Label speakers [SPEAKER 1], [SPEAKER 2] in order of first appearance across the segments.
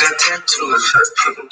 [SPEAKER 1] got tattoos.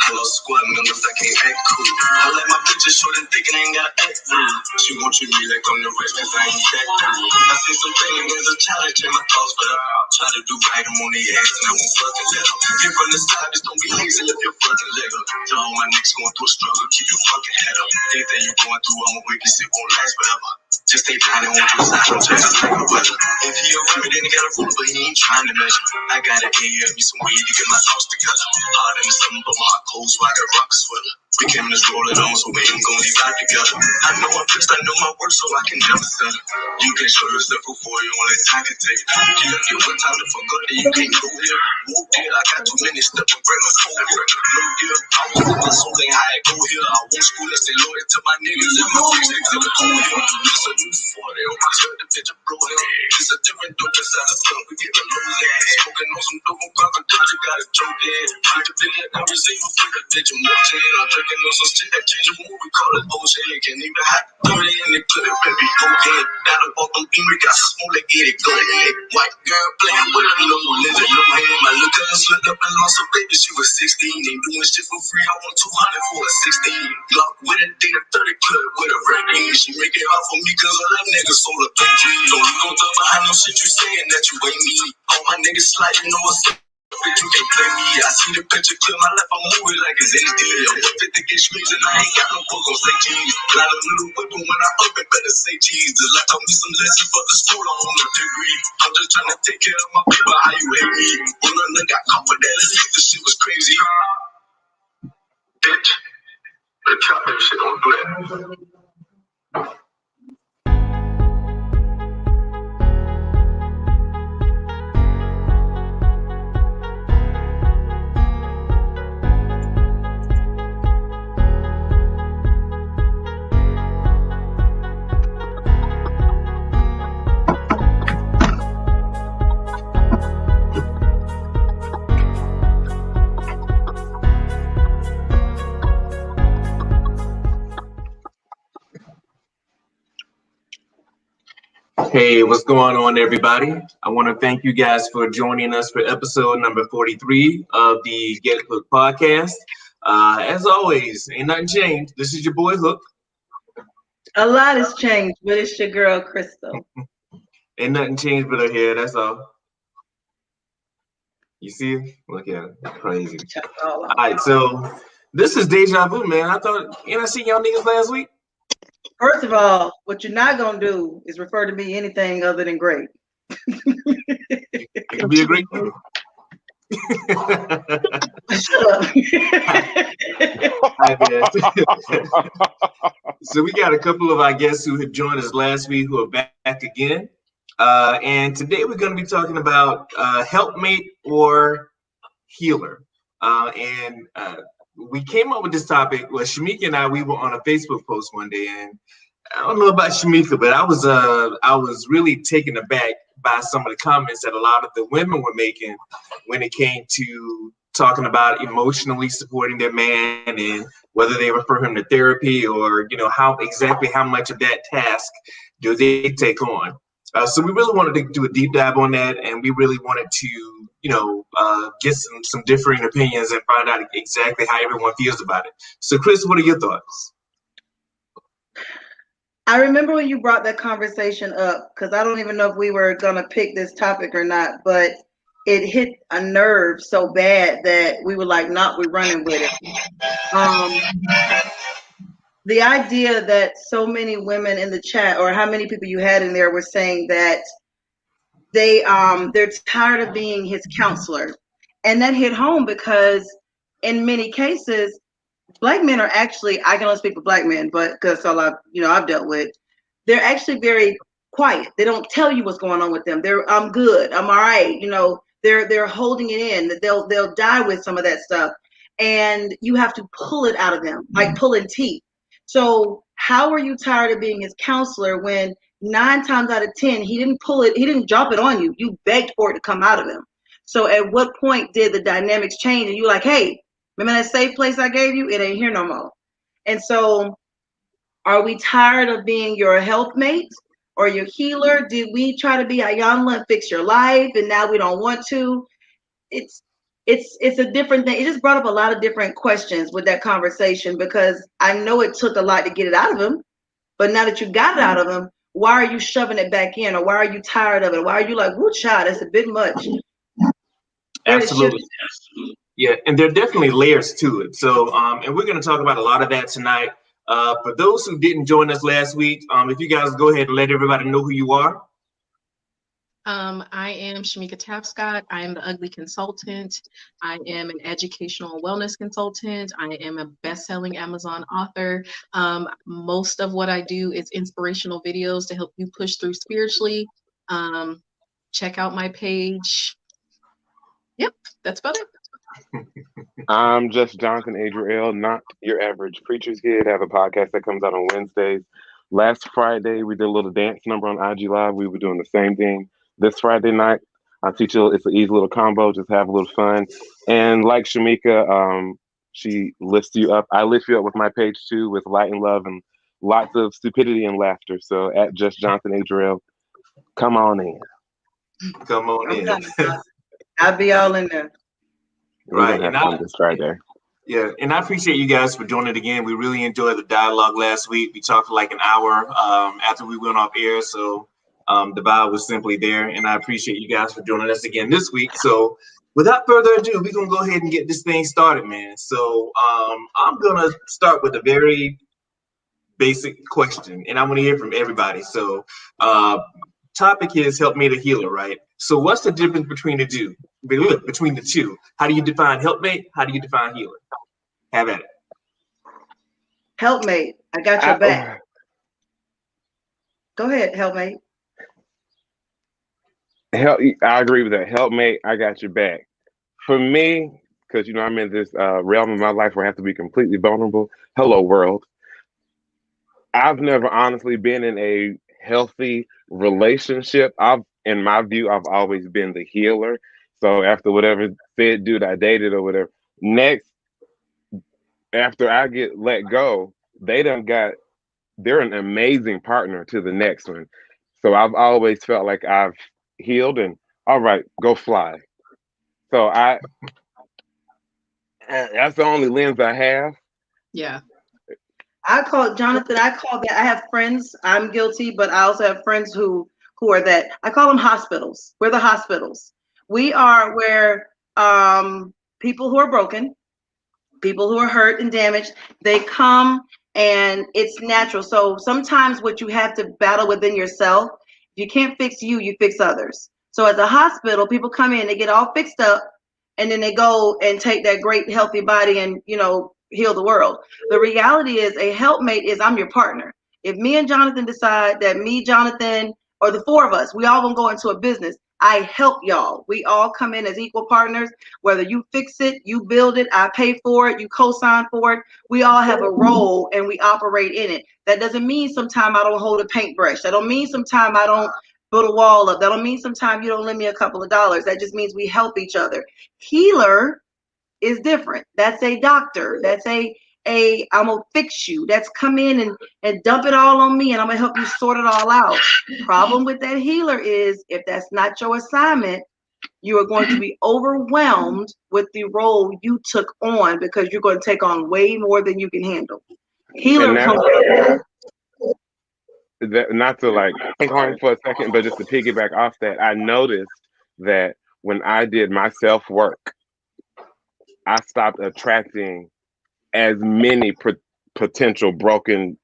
[SPEAKER 1] Hello, squad members, I can't act cool. I like my bitches short and thick and I ain't got act rude. She won't treat me like I'm the rest cause I ain't that dude. I see some things as a challenge in my thoughts, but I'll try to do right. I'm on the ass and I won't fucking let them. Get from the side, just don't be lazy, lift your fucking leg up. To all my niggas going through a struggle, keep your fucking head up. Anything you going through, I'ma wake you, it won't last forever. Just stay down and won't you stop, don't change the thing of weather. If he a rapper, then he got a rule, but he ain't trying to measure. I got an A, me some weed to get my thoughts together. Hard in the summer, but my heart cold, so I got rock sweater. We came this rolling on, so we ain't gon' leave out together. I know I'm fixed, I know my work, so I can never settle. You can show yourself before you only time can take. You left your one time to fuck up, then you can't go here. Whoop deal, I got too many steps to bring us home here. No deal, I was with my soul, ain't how I go here. I won't school, let's stay loyal to my niggas. Let my bitch niggas in the cool here. It's a new 40, on my shirt, the bitch a blow here. It's a different dope inside the club, we get the low gas. Smoking on some dope, I'm fucking dodge, you got a joke in. I can feel like I receive a figure, bitch, I'm more chain. I'm drinking on some shit that change the mood, we call it ocean. Can't even hot 30 and they put it, baby, cocaine. Got a walk on beam, we got some smoke, get it, go ahead. White girl playing with a no living, no hand. My little cousin slipped up and lost her baby, she was 16. Ain't doing shit for free, I want 200 for a 16. Lock with a date, a 30 club with a red ring. She make it hard for me cause all them niggas sold a big dream. Don't look on the behind no shit you saying that you ain't me. All my niggas slide, you know what's up. Bitch, you can't play me. I see the picture clear my life, I'm moving like it's HD. I'm up at the get streets and I ain't got no book on say cheese. Got a little whip, but when I up it, better say cheese. Just like taught me some lessons for the school, I'm on a degree. I'm just trying to take care of my people, how you hate me. When I got caught with that, this shit was crazy. Bitch, the trap that shit don't do that.
[SPEAKER 2] Hey, what's going on, everybody? I want to thank you guys for joining us for episode number 43 of the Get Hook podcast. As always, ain't nothing changed. This is your boy Hook.
[SPEAKER 3] A lot has changed, but it's your girl Crystal.
[SPEAKER 2] Ain't nothing changed but her hair, that's all. You see it? Look at it. Crazy. All right, so this is deja vu, man. I thought, I seen y'all niggas last week.
[SPEAKER 3] First of all, what you're not gonna do is refer to me anything other than great.
[SPEAKER 2] It could be a great thing.
[SPEAKER 3] Shut up.
[SPEAKER 2] So we got a couple of our guests who had joined us last week who are back again. And today we're going to be talking about helpmate or healer. We came up with this topic. Well, Shamika and I, we were on a Facebook post one day, and I don't know about Shamika, but I was really taken aback by some of the comments that a lot of the women were making when it came to talking about emotionally supporting their man and whether they refer him to therapy or how much of that task do they take on. So we really wanted to do a deep dive on that, and we really wanted to get some differing opinions and find out exactly how everyone feels about it. So Chris, what are your thoughts?
[SPEAKER 3] I remember when you brought that conversation up, because I don't even know if we were gonna pick this topic or not, but it hit a nerve so bad that we were like, we're running with it. The idea that so many women in the chat, or how many people you had in there, were saying that they're tired of being his counselor, and that hit home because in many cases, Black men are actually, I can only speak for Black men, but because all I've dealt with, they're actually very quiet. They don't tell you what's going on with them. I'm good, I'm all right. They're holding it in. They'll die with some of that stuff, and you have to pull it out of them, like pulling teeth. So how are you tired of being his counselor when 9 times out of 10 he didn't pull it, he didn't drop it on you. You begged for it to come out of him. So at what point did the dynamics change? And you're like, hey, remember that safe place I gave you? It ain't here no more. And so are we tired of being your helpmate or your healer? Did we try to be Ayanla and fix your life and now we don't want to? it's a different thing. It just brought up a lot of different questions with that conversation, because I know it took a lot to get it out of him. But now that you got it out of him, why are you shoving it back in, or why are you tired of it? Why are you like, woo, child, that's a bit much?
[SPEAKER 2] Absolutely. Yeah, and there are definitely layers to it. So, and we're going to talk about a lot of that tonight. For those who didn't join us last week, if you guys go ahead and let everybody know who you are.
[SPEAKER 4] I am Shamika Tapscott. I am the Ugly Consultant. I am an educational wellness consultant. I am a best-selling Amazon author. Most of what I do is inspirational videos to help you push through spiritually. Check out my page. Yep, that's about it.
[SPEAKER 5] I'm just Jonathan Adriel, not your average preacher's kid. I have a podcast that comes out on Wednesdays. Last Friday, we did a little dance number on IG Live. We were doing the same thing this Friday night. I teach you, it's an easy little combo, just have a little fun. And like Shamika, she lifts you up. I lift you up with my page too, with light and love and lots of stupidity and laughter. So at just Jonathan Adriel, come on in.
[SPEAKER 2] Come on in.
[SPEAKER 3] I'll be all in there.
[SPEAKER 2] Right.
[SPEAKER 5] And fun this Friday.
[SPEAKER 2] Yeah, and I appreciate you guys for joining again. We really enjoyed the dialogue last week. We talked for like an hour after we went off air, so the vibe was simply there. And I appreciate you guys for joining us again this week. So without further ado, we're gonna go ahead and get this thing started, man. So I'm gonna start with a very basic question, and I want to hear from everybody. So topic is Helpmate or Healer, right? So what's the difference between the two? How do you define Helpmate? How do you define Healer? Have at it.
[SPEAKER 3] Helpmate, I got your back. Go ahead, Helpmate.
[SPEAKER 5] I agree with that. Helpmate, I got your back. For me, because I'm in this realm of my life where I have to be completely vulnerable. Hello, world. I've never honestly been in a healthy relationship. In my view, I've always been the healer. So after whatever said dude I dated or whatever, next, after I get let go, they're an amazing partner to the next one. So I've always felt like I've healed and all right, go fly. So that's the only lens I have.
[SPEAKER 4] Yeah.
[SPEAKER 3] I call that, I have friends, I'm guilty, but I also have friends who are that. I call them hospitals. We're the hospitals. We are where people who are broken, people who are hurt and damaged, they come, and it's natural. So sometimes what you have to battle within yourself, if you can't fix you, you fix others. So as a hospital, people come in, they get all fixed up, and then they go and take that great healthy body and heal the world. The reality is, a helpmate is, I'm your partner. If me and Jonathan decide that me, Jonathan, or the four of us, we all gonna go into a business, I help y'all. We all come in as equal partners. Whether you fix it, you build it, I pay for it, you co-sign for it. We all have a role and we operate in it. That doesn't mean sometimes I don't hold a paintbrush. That don't mean sometimes I don't build a wall up. That don't mean sometimes you don't lend me a couple of dollars. That just means we help each other. Healer is different. That's a doctor. That's a I'm gonna fix you. That's come in and dump it all on me, and I'm gonna help you sort it all out. Problem with that healer is, if that's not your assignment, you are going to be overwhelmed with the role you took on, because you're going to take on way more than you can handle. Healer
[SPEAKER 5] not to like think on for a second, but just to piggyback off that, I noticed that when I did my self-work, I stopped attracting as many potential broken.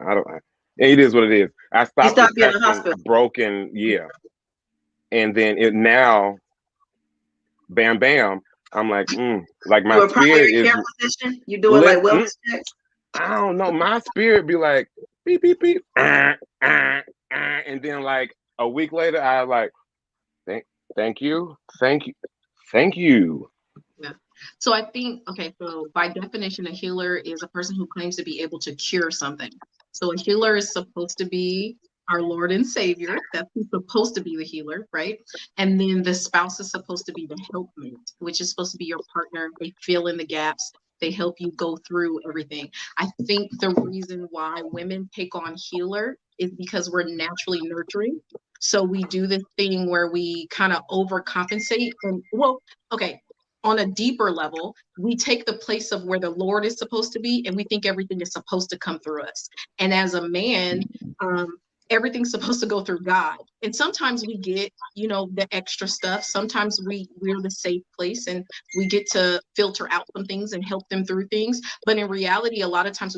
[SPEAKER 5] It is what it is. I stopped attracting broken. Yeah, and then it now, bam, bam. I'm like, like my spirit is.
[SPEAKER 3] Position? You do it like wellness checks?
[SPEAKER 5] I don't know. My spirit be like beep beep beep, and then like a week later, I like, thank you.
[SPEAKER 4] Yeah. So I think, so by definition, a healer is a person who claims to be able to cure something. So a healer is supposed to be our Lord and Savior. That's who's supposed to be the healer, right? And then the spouse is supposed to be the helpmate, which is supposed to be your partner. They fill in the gaps. They help you go through everything. I think the reason why women take on healer is because we're naturally nurturing. So we do this thing where we kind of overcompensate. And on a deeper level, we take the place of where the Lord is supposed to be, and we think everything is supposed to come through us. And as a man, everything's supposed to go through God. And sometimes we get, the extra stuff. Sometimes we're the safe place and we get to filter out some things and help them through things. But in reality, a lot of times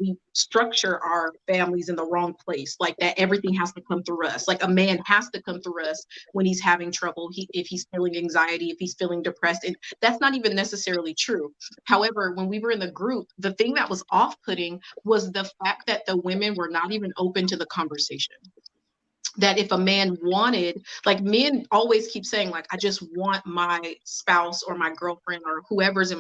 [SPEAKER 4] we structure our families in the wrong place, like that everything has to come through us. Like a man has to come through us when he's having trouble, if he's feeling anxiety, if he's feeling depressed. And that's not even necessarily true. However, when we were in the group, the thing that was off-putting was the fact that the women were not even open to the conversation. That if a man wanted, like, men always keep saying, like, I just want my spouse or my girlfriend or whoever's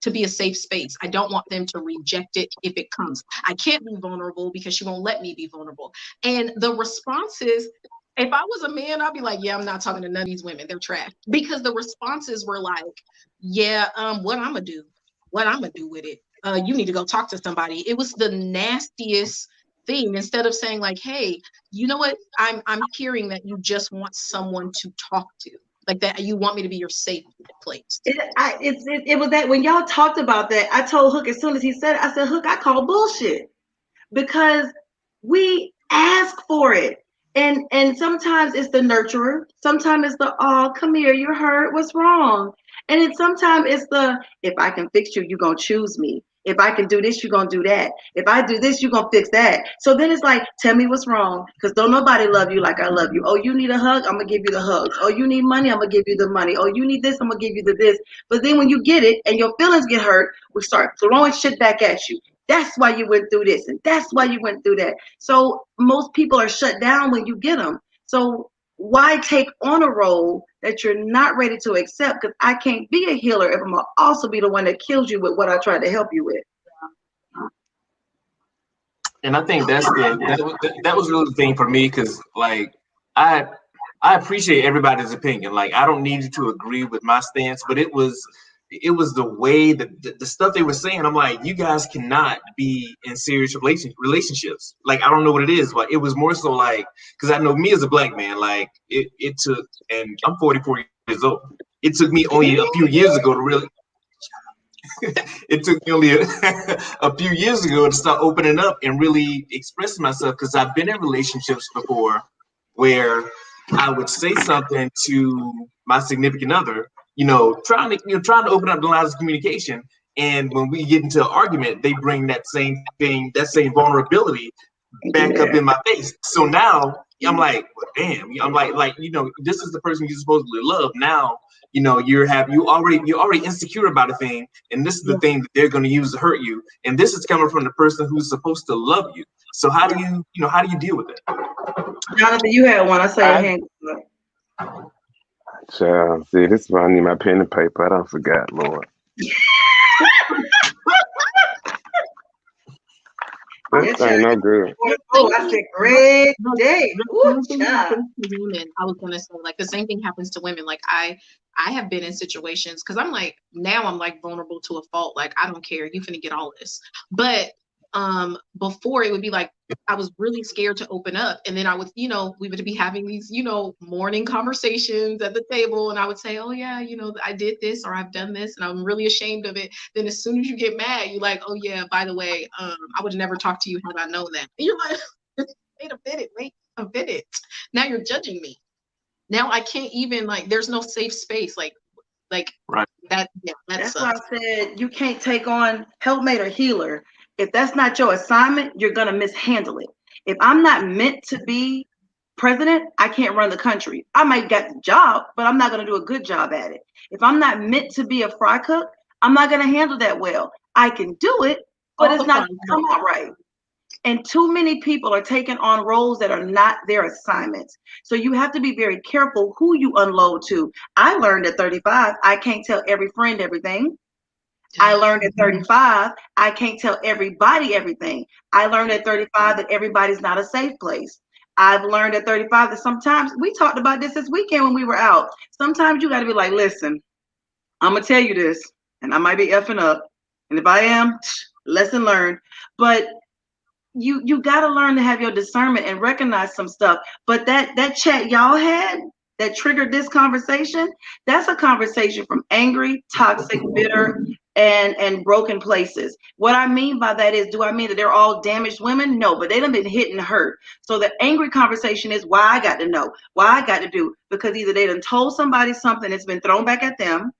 [SPEAKER 4] to be a safe space. I don't want them to reject it if it comes. I can't be vulnerable because she won't let me be vulnerable. And the responses, if I was a man, I'd be like, yeah, I'm not talking to none of these women. They're trash. Because the responses were like, yeah, what I'm gonna do with it. You need to go talk to somebody. It was the nastiest thing. Instead of saying like, hey, you know what? I'm hearing that you just want someone to talk to, like that. You want me to be your safe place.
[SPEAKER 3] It was that when y'all talked about that, I told Hook as soon as he said it, I said, Hook, I call bullshit, because we ask for it. And sometimes it's the nurturer. Sometimes it's the, oh, come here, you're hurt. What's wrong? And then sometimes it's the, if I can fix you, you're going to choose me. If I can do this, you're going to do that. If I do this, you're going to fix that. So then it's like, tell me what's wrong, because don't nobody love you like I love you. Oh, you need a hug? I'm going to give you the hugs. Oh, you need money? I'm going to give you the money. Oh, you need this? I'm going to give you the this. But then when you get it and your feelings get hurt, we start throwing shit back at you. That's why you went through this, and that's why you went through that. So most people are shut down when you get them. So why take on a role that you're not ready to accept? Because I can't be a healer if I'm gonna also be the one that kills you with what I tried to help you with.
[SPEAKER 2] And I think that was really the thing for me, because like I appreciate everybody's opinion. Like, I don't need you to agree with my stance, but it was the way that the stuff they were saying. I'm like, you guys cannot be in serious relationships. Like, I don't know what it is, but it was more so like, because I know me as a black man, like it took, and I'm 44 years old. It took me only a few years ago to really. It took me only a few years ago to start opening up and really expressing myself, because I've been in relationships before where I would say something to my significant other, trying to open up the lines of communication. And when we get into an argument, they bring that same thing, that same vulnerability back up in my face. So now I'm like, well, damn. I'm like, this is the person you supposedly love. Now, you're already insecure about a thing, and this is the thing that they're going to use to hurt you. And this is coming from the person who's supposed to love you. So how do you deal with it?
[SPEAKER 3] Jonathan, you had one. I saw your hand.
[SPEAKER 5] Child, see, this is why I need my pen and paper. I don't forget, Lord. This ain't no good.
[SPEAKER 3] Oh, I said, great day.
[SPEAKER 4] I was gonna say, like, the same thing happens to women. Like, I have been in situations, because I'm like, now I'm like vulnerable to a fault. Like, I don't care, you finna get all this. But before, it would be like, I was really scared to open up, and then I would, we would be having these, morning conversations at the table, and I would say, oh yeah, I did this, or I've done this, and I'm really ashamed of it. Then as soon as you get mad, you're like, oh yeah, by the way, I would never talk to you had I known that. And you're like, wait a minute, now you're judging me. Now I can't even, like, there's no safe space, like
[SPEAKER 2] right.
[SPEAKER 3] That's why I said you can't take on helpmate or healer. If that's not your assignment, you're going to mishandle it. If I'm not meant to be president, I can't run the country. I might get the job, but I'm not going to do a good job at it. If I'm not meant to be a fry cook, I'm not going to handle that well. I can do it, but it's not going to come out right. And too many people are taking on roles that are not their assignments. So you have to be very careful who you unload to. I learned at 35, I can't tell every friend everything. I learned at 35, I can't tell everybody everything. I learned at 35 that everybody's not a safe place. I've learned at 35 that sometimes, we talked about this weekend when we were out. Sometimes you got to be like, listen, I'm going to tell you this, and I might be effing up. And if I am, lesson learned. But you got to learn to have your discernment and recognize some stuff. But that chat y'all had, that triggered this conversation, that's a conversation from angry, toxic, bitter, and broken places. What I mean by that is, do I mean that they're all damaged women? No, but they done been hit and hurt. So the angry conversation is why I got to know, why I got to do, because either they done told somebody something that's been thrown back at them,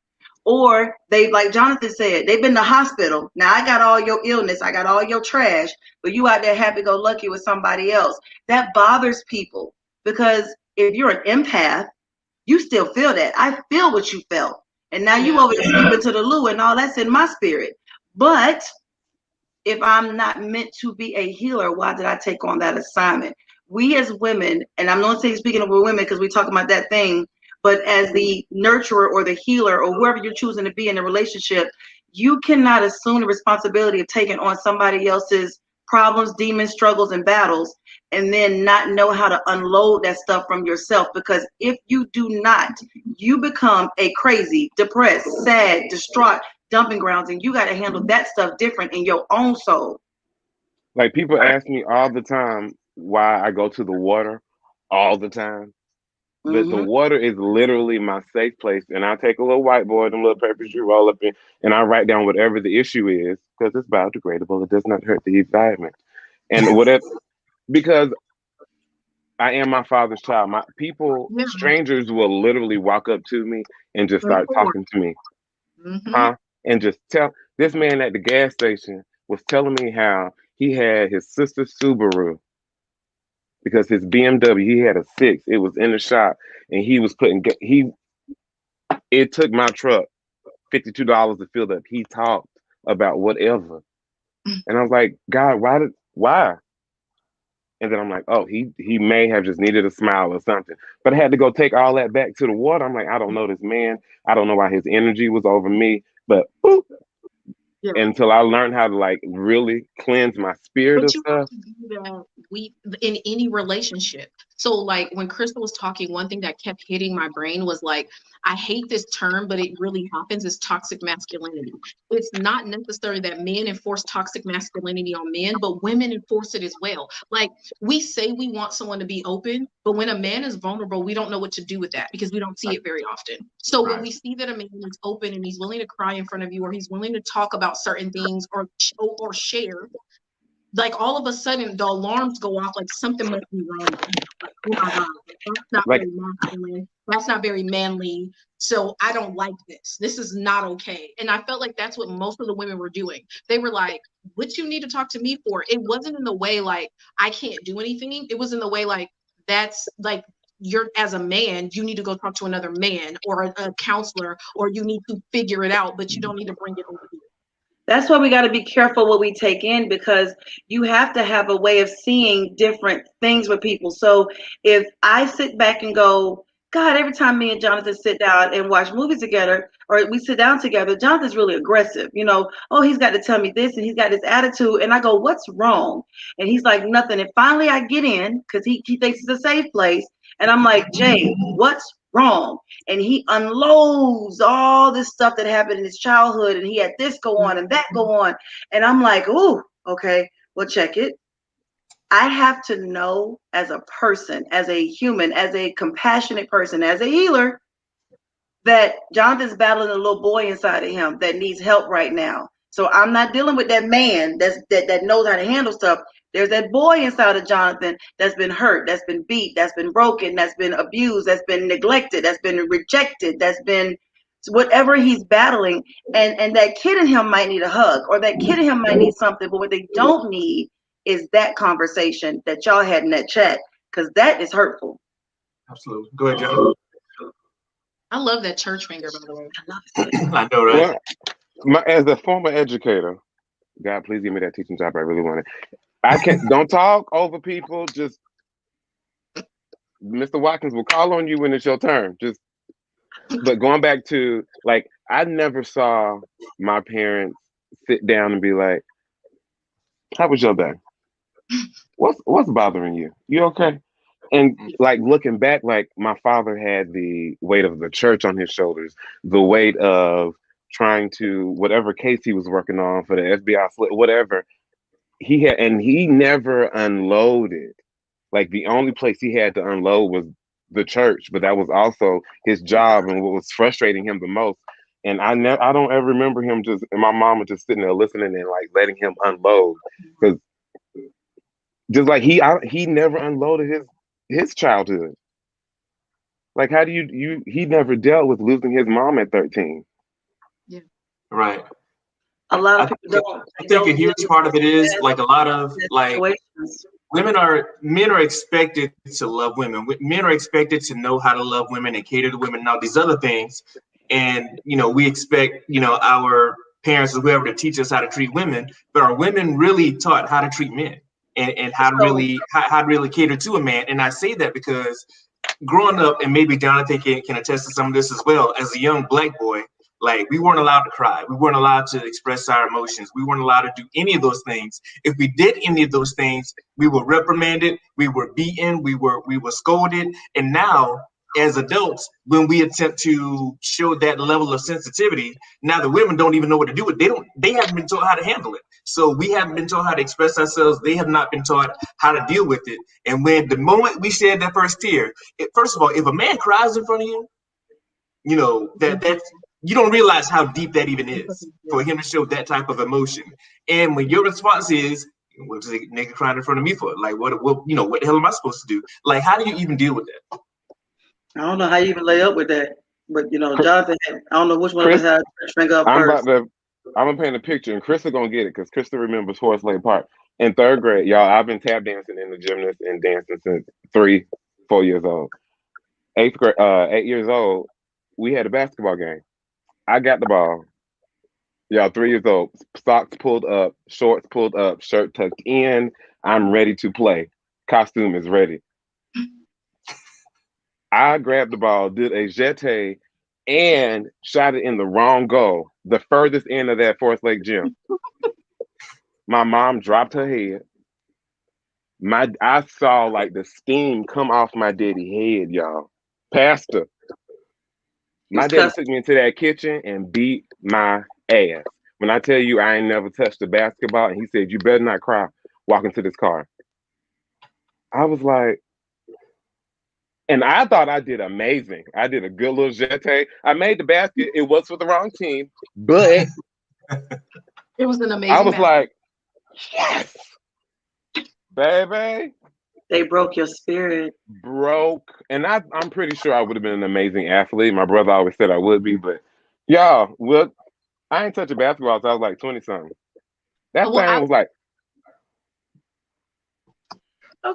[SPEAKER 3] or they, like Jonathan said, they've been to the hospital. Now I got all your illness, I got all your trash, but you out there happy-go-lucky with somebody else. That bothers people, because if you're an empath, you still feel that. I feel what you felt. And now you over there sleeping to the loo, and all that's in my spirit. But if I'm not meant to be a healer, why did I take on that assignment? We as women, and I'm not saying speaking of women because we're talking about that thing, but as the nurturer or the healer or whoever you're choosing to be in a relationship, you cannot assume the responsibility of taking on somebody else's problems, demons, struggles, and battles, and then not know how to unload that stuff from yourself. Because if you do not, you become a crazy, depressed, sad, distraught dumping grounds, and you got to handle that stuff different in your own soul.
[SPEAKER 5] Like people ask me all the time why I go to the water all the time. But the water is literally my safe place. And I take a little whiteboard and little papers you roll up in, and I write down whatever the issue is because it's biodegradable. It does not hurt the environment. And whatever, because I am my father's child. My people, strangers will literally walk up to me and just start talking to me. And just tell this man at the gas station was telling me how he had his sister's Subaru because his BMW, he had a 6. It was in the shop, and he was it took my truck $52 to fill up. He talked about whatever. And I was like, God, why? And then I'm like, oh, he may have just needed a smile or something. But I had to go take all that back to the water. I'm like, I don't know this man. I don't know why his energy was over me. But boop, until I learned how to like really cleanse my spirit of stuff.
[SPEAKER 4] In any relationship. So like when Crystal was talking, one thing that kept hitting my brain was like, I hate this term, but it really happens, is toxic masculinity. It's not necessarily that men enforce toxic masculinity on men, but women enforce it as well. Like we say we want someone to be open, but when a man is vulnerable, we don't know what to do with that because we don't see it very often. So when we see that a man is open and he's willing to cry in front of you, or he's willing to talk about certain things or share, like all of a sudden the alarms go off, like something must be wrong. Like, oh my God, that's not very masculine. That's not very manly. So I don't like this. This is not okay. And I felt like that's what most of the women were doing. They were like, what you need to talk to me for? It wasn't in the way like I can't do anything. It was in the way like that's like you're, as a man, you need to go talk to another man or a counselor, or you need to figure it out, but you don't need to bring it over here.
[SPEAKER 3] That's why we got to be careful what we take in, because you have to have a way of seeing different things with people. So if I sit back and go, God, every time me and Jonathan sit down and watch movies together, or we sit down together, Jonathan's really aggressive. You know, oh, he's got to tell me this and he's got this attitude. And I go, what's wrong? And he's like, nothing. And finally I get in because he thinks it's a safe place. And I'm like, Jay, what's wrong? And he unloads all this stuff that happened in his childhood, and he had this go on and that go on. And I'm like, oh, okay, well, check it. I have to know as a person, as a human, as a compassionate person, as a healer, that Jonathan's battling a little boy inside of him that needs help right now. So I'm not dealing with that man that knows how to handle stuff. There's that boy inside of Jonathan that's been hurt, that's been beat, that's been broken, that's been abused, that's been neglected, that's been rejected, that's been whatever he's battling. And that kid in him might need a hug, or that kid in him might need something, but what they don't need is that conversation that y'all had in that chat, because that is hurtful.
[SPEAKER 2] Absolutely. Go ahead, Joe.
[SPEAKER 4] I love that church finger, by the way.
[SPEAKER 3] I love it.
[SPEAKER 2] I know, right?
[SPEAKER 5] Well, as a former educator, God, please give me that teaching job I really wanted. I can't, don't talk over people. Just Mr. Watkins will call on you when it's your turn. But going back to, like, I never saw my parents sit down and be like, how was your day? What's bothering you? You okay? And like looking back, like my father had the weight of the church on his shoulders, the weight of trying to, whatever case he was working on for the FBI, whatever he had, and he never unloaded. Like the only place he had to unload was the church, but that was also his job and what was frustrating him the most. And I don't ever remember him just and my mama just sitting there listening and like letting him unload, because just like he never unloaded his childhood. Like, how do he never dealt with losing his mom at 13.
[SPEAKER 4] Yeah.
[SPEAKER 2] Right.
[SPEAKER 3] A lot of people don't.
[SPEAKER 2] I think a huge part of it is like a lot of like men are expected to love women. Men are expected to know how to love women and cater to women and all these other things. And, we expect, our parents or whoever to teach us how to treat women, but are women really taught how to treat men and how to really cater to a man? And I say that because growing up, and maybe Jonathan can attest to some of this as well, as a young Black boy, like we weren't allowed to cry. We weren't allowed to express our emotions. We weren't allowed to do any of those things. If we did any of those things, we were reprimanded, we were beaten, we were scolded. And now, as adults, when we attempt to show that level of sensitivity, now the women don't even know what to do with it. They haven't been taught how to handle it. So we haven't been taught how to express ourselves. They have not been taught how to deal with it. And when the moment we shed that first tear, first of all, if a man cries in front of you, that's you don't realize how deep that even is for him to show that type of emotion. And when your response is, what's the nigga crying in front of me for? Like, what the hell am I supposed to do? Like, how do you even deal with that?
[SPEAKER 3] I don't know how you even lay up with that. But, Jonathan, I don't know which one of us had to shrink up first. I'm
[SPEAKER 5] gonna paint a picture, and Krista gonna get it because Krista remembers Forest Lake Park. In 3rd grade, y'all, I've been tap dancing in the gymnast and dancing since 3-4 years old. 8th grade, 8 years old, we had a basketball game. I got the ball. Y'all, 3 years old. Socks pulled up, shorts pulled up, shirt tucked in. I'm ready to play. Costume is ready. I grabbed the ball, did a jeté, and shot it in the wrong goal, the furthest end of that Forest Lake gym. My mom dropped her head. I saw like the steam come off my daddy head, y'all. Pastor. My daddy took me into that kitchen and beat my ass. When I tell you I ain't never touched a basketball, and he said, you better not cry, walk into this car. I was like, and I thought I did amazing. I did a good little jeté. I made the basket. It was for the wrong team, but
[SPEAKER 4] it was an amazing.
[SPEAKER 5] I was like, yes, baby.
[SPEAKER 3] They broke your spirit.
[SPEAKER 5] And I'm pretty sure I would have been an amazing athlete. My brother always said I would be, but y'all, I ain't touched a basketball since I was like 20-something. That thing was like.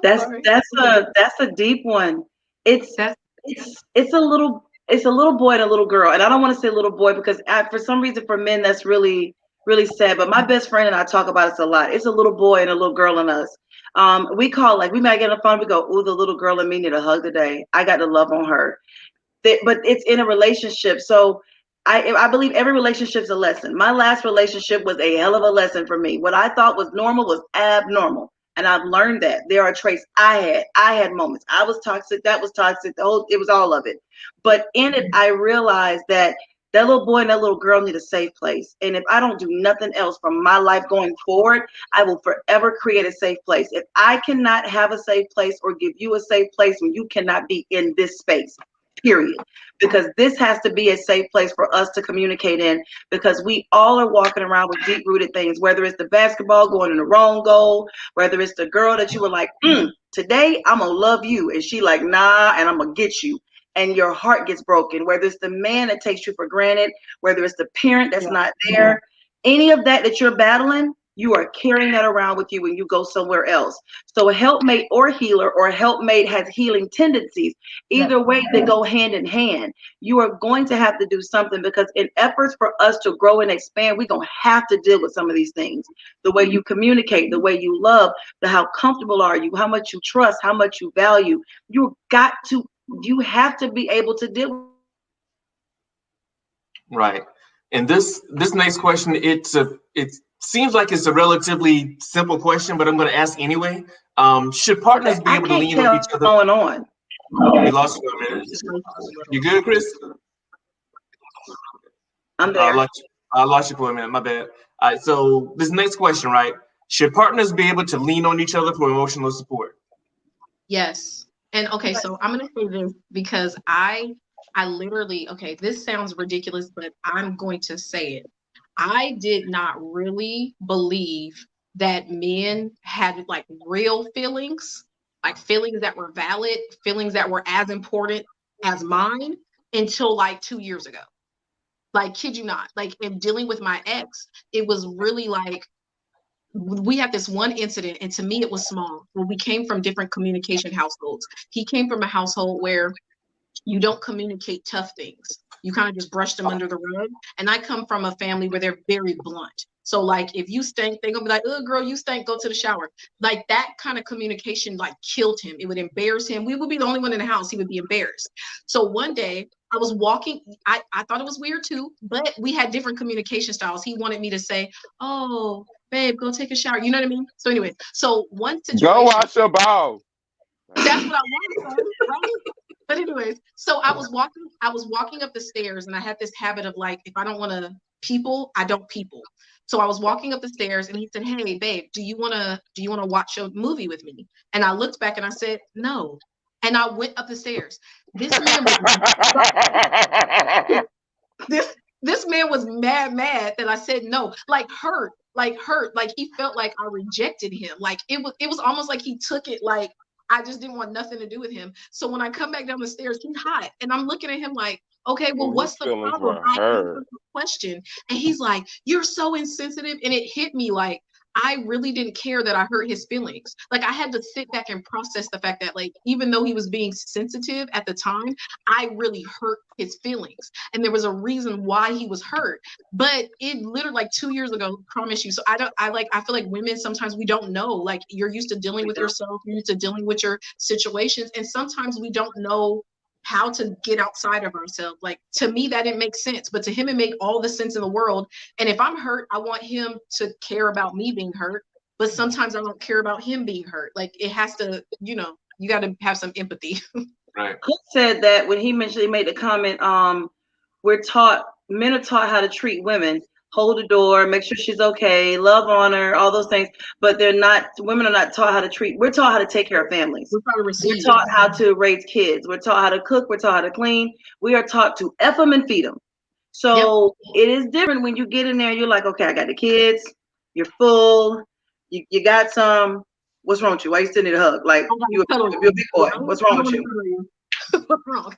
[SPEAKER 3] That's a deep one. It's a little boy and a little girl, and I don't want to say little boy because for some reason for men that's really, really sad. But my best friend and I talk about this a lot. It's a little boy and a little girl in us. We might get on the phone. We go, "Ooh, the little girl in me need a hug today. I got to love on her." But it's in a relationship, so I believe every relationship's a lesson. My last relationship was a hell of a lesson for me. What I thought was normal was abnormal. And I've learned that there are traits I had moments. I was toxic. That was toxic. It was all of it. But in it, I realized that little boy and that little girl need a safe place. And if I don't do nothing else from my life going forward, I will forever create a safe place. If I cannot have a safe place or give you a safe place, when you cannot be in this space, period. Because this has to be a safe place for us to communicate in, because we all are walking around with deep-rooted things, whether it's the basketball going in the wrong goal, whether it's the girl that you were like, today I'm going to love you. And she like, nah, and I'm going to get you. And your heart gets broken, whether it's the man that takes you for granted, whether it's the parent that's not there, any of that you're battling, you are carrying that around with you when you go somewhere else. So a helpmate or healer or helpmate has healing tendencies. Either way, they go hand in hand. You are going to have to do something, because in efforts for us to grow and expand, we're going to have to deal with some of these things. The way you communicate, the way you love, how comfortable are you, how much you trust, how much you value. You have to be able to deal with.
[SPEAKER 2] Right. And this next question, it seems like it's a relatively simple question, but I'm going to ask anyway. Should partners be able to lean on each other?
[SPEAKER 3] Going on.
[SPEAKER 2] We lost you for a minute. You good, Chris?
[SPEAKER 3] I'm there.
[SPEAKER 2] I lost you for a minute. My bad. All right. So this next question, right? Should partners be able to lean on each other for emotional support?
[SPEAKER 4] Yes. And okay, so I'm gonna say this because I literally, okay, this sounds ridiculous, but I'm going to say it. I did not really believe that men had like real feelings, like feelings that were valid, feelings that were as important as mine until like 2 years ago. Like, kid you not, like in dealing with my ex, it was really like we had this one incident, and to me it was small. Well, we came from different communication households. He came from a household where you don't communicate tough things. You kind of just brush them under the rug. And I come from a family where they're very blunt. So like if you stink, they're gonna be like, oh girl, you stink, go to the shower. Like that kind of communication like killed him. It would embarrass him. We would be the only one in the house. He would be embarrassed. So one day I was walking, I thought it was weird too, but we had different communication styles. He wanted me to say, oh, babe, go take a shower. You know what I mean? So anyway, so one situation.
[SPEAKER 5] Go wash your balls.
[SPEAKER 4] That's what I wanted, right? But anyways, so I was walking up the stairs, and I had this habit of like, if I don't want to people, I don't people. So I was walking up the stairs, and he said, hey babe, do you want to watch a movie with me? And I looked back and I said, no. And I went up the stairs. This man was this man was mad that I said no, like hurt, like he felt like I rejected him. Like it was almost like he took it like I just didn't want nothing to do with him. So when I come back down the stairs, he's hot. And I'm looking at him like, okay, well, what's the problem? I answered the question. And he's like, you're so insensitive. And it hit me like, I really didn't care that I hurt his feelings. Like I had to sit back and process the fact that like, even though he was being sensitive at the time, I really hurt his feelings. And there was a reason why he was hurt. But it literally like 2 years ago, promise you. So I feel like women, sometimes we don't know, like you're used to dealing with yourself, you're used to dealing with your situations. And sometimes we don't know how to get outside of ourselves. Like to me, that didn't make sense, but to him, it made all the sense in the world. And if I'm hurt, I want him to care about me being hurt. But sometimes I don't care about him being hurt. Like it has to, you got to have some empathy.
[SPEAKER 2] Right.
[SPEAKER 3] Cook said that when he made the comment, men are taught how to treat women, hold the door, make sure she's okay, love on her, all those things. But women are not taught how to treat. We're taught how to take care of families. We're taught how to raise kids. We're taught how to cook. We're taught how to clean. We are taught to F them and feed them. So It is different when you get in there and you're like, okay, I got the kids. You're full. You got some. What's wrong with you? Why you still need a hug? Like you're a big boy. What's wrong with you?
[SPEAKER 4] What's wrong?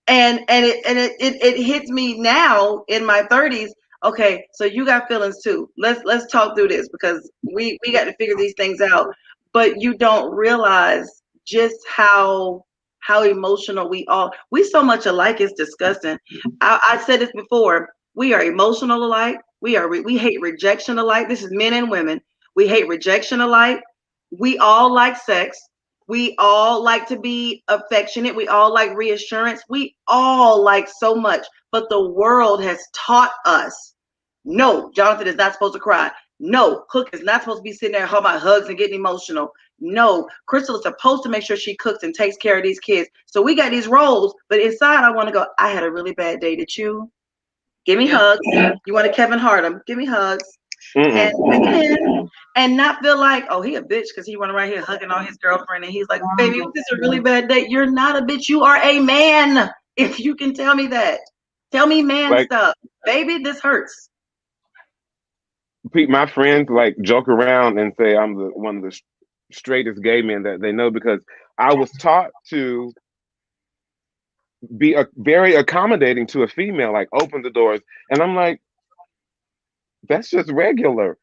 [SPEAKER 3] and it hits me now in my 30s. Okay, so you got feelings too. Let's talk through this because we got to figure these things out. But you don't realize just how emotional we so much alike. It's disgusting. I said this before. We are emotional alike. We hate rejection alike. This is men and women. We hate rejection alike. We all like sex. We all like to be affectionate. We all like reassurance. We all like so much. But the world has taught us, no, Jonathan is not supposed to cry. No, Cook is not supposed to be sitting there talking about hugs and getting emotional. No, Crystal is supposed to make sure she cooks and takes care of these kids. So we got these roles, but inside I want to go, I had a really bad day. Did you? Give me hugs. You want to Kevin Hart him? Give me hugs. And not feel like, oh, he a bitch because he went around here hugging on his girlfriend and he's like, baby, this is a really bad day. You're not a bitch. You are a man. If you can tell me that. Tell me man stuff. Baby, this hurts.
[SPEAKER 5] My friends like joke around and say I'm one of the straightest gay men that they know because I was taught to be very accommodating to a female, like open the doors. And I'm like, that's just regular.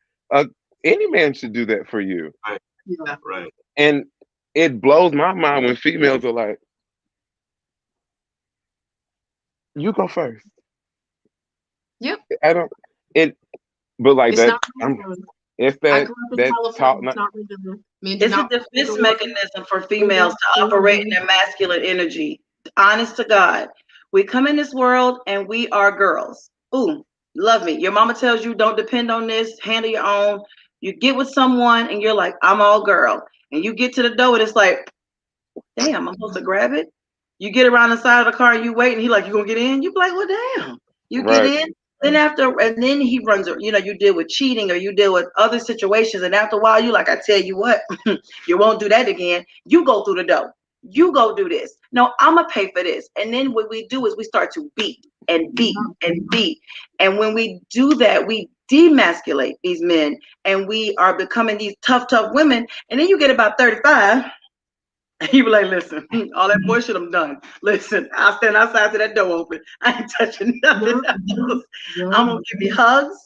[SPEAKER 5] Any man should do that for you.
[SPEAKER 2] Right. Yeah. Right.
[SPEAKER 5] And it blows my mind when females are like, you go first.
[SPEAKER 4] Yep.
[SPEAKER 5] But like
[SPEAKER 4] it's
[SPEAKER 5] that, it's that talk.
[SPEAKER 3] It's a defense mechanism for females to operate in their masculine energy. Honest to God, we come in this world and we are girls. Ooh, love me. Your mama tells you don't depend on this, handle your own. You get with someone and you're like, I'm all girl. And you get to the door and it's like, damn, I'm supposed to grab it. You get around the side of the car and you wait and he like, you gonna get in? You be like, well, damn. You get in. Then then he runs, you deal with cheating or you deal with other situations. And after a while, you like, I tell you what, you won't do that again. You go through the door. You go do this. No, I'm gonna pay for this. And then what we do is we start to beat and beat and beat. And when we do that, we demasculate these men, and we are becoming these tough women. And then you get about 35. And you be like, listen, all that bullshit I'm done. Listen, I'll stand outside till that door open. I ain't touching nothing else. I'm gonna give you hugs.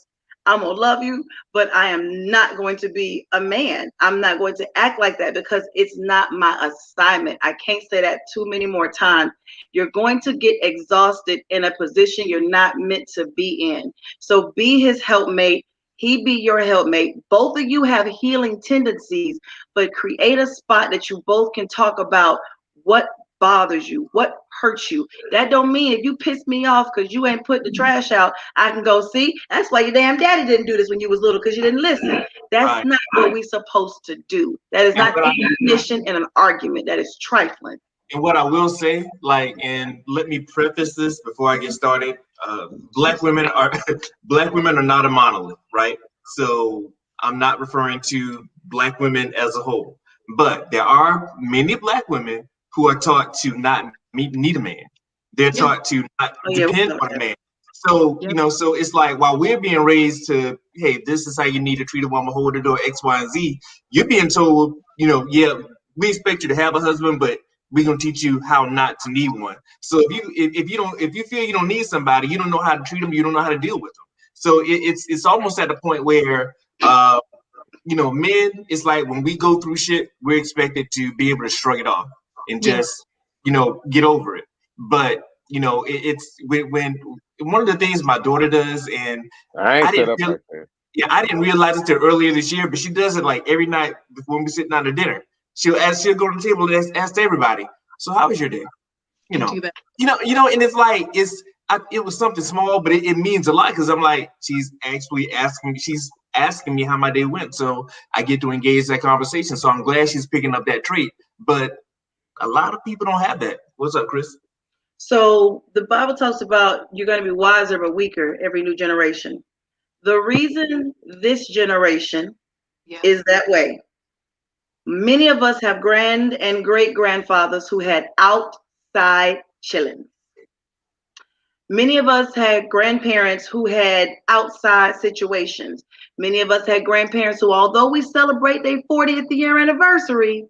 [SPEAKER 3] I'm gonna love you, but I am not going to be a man. I'm not going to act like that because it's not my assignment. I can't say that too many more times. You're going to get exhausted in a position you're not meant to be in. So be his helpmate. He be your helpmate. Both of you have healing tendencies, but create a spot that you both can talk about what bothers you, what hurts you. That don't mean if you piss me off because you ain't put the trash out, I can go, see, that's why your damn daddy didn't do this when you was little, because you didn't listen. That's not what we supposed to do. That is not ammunition in an argument. That is trifling.
[SPEAKER 2] And what I will say, like, and let me preface this before I get started. Black women are not a monolith, right? So I'm not referring to Black women as a whole, but there are many Black women who are taught to not need a man. They're taught to not depend on a man. So, you know, so it's like while we're being raised to, hey, this is how you need to treat a woman, hold the door, X, Y, and Z, you're being told, you know, yeah, we expect you to have a husband, but we're gonna teach you how not to need one. So if you feel you don't need somebody, you don't know how to treat them, you don't know how to deal with them. So it's almost at the point where you know, men, it's like when we go through shit, we're expected to be able to shrug it off and just, you know, get over it. But you know, it's when one of the things my daughter does, and I didn't realize it till earlier this year, but she does it like every night when we're sitting down to dinner. She'll go to the table and ask everybody, so how was your day? You know, and it's like it was something small, but it means a lot because I'm like, she's asking me how my day went. So I get to engage that conversation. So I'm glad she's picking up that trait. But a lot of people don't have that. What's up, Chris?
[SPEAKER 3] So the Bible talks about you're going to be wiser but weaker every new generation. The reason this generation is that way, many of us have grand and great grandfathers who had outside chilling. Many of us had grandparents who had outside situations. Many of us had grandparents who, although we celebrate their 40th year anniversary,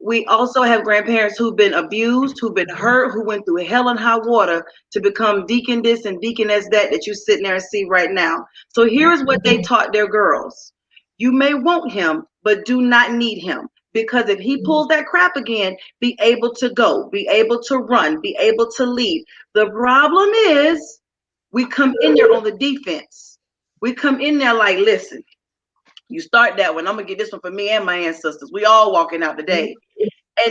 [SPEAKER 3] we also have grandparents who've been abused, who've been hurt, who went through hell and high water to become deacon this and deaconess that you sitting there and see right now. So here's what they taught their girls. You may want him, but do not need him. Because if he pulls that crap again, be able to go, be able to run, be able to lead. The problem is we come in there on the defense. We come in there like, listen, you start that one. I'm gonna get this one for me and my ancestors. We all walking out today.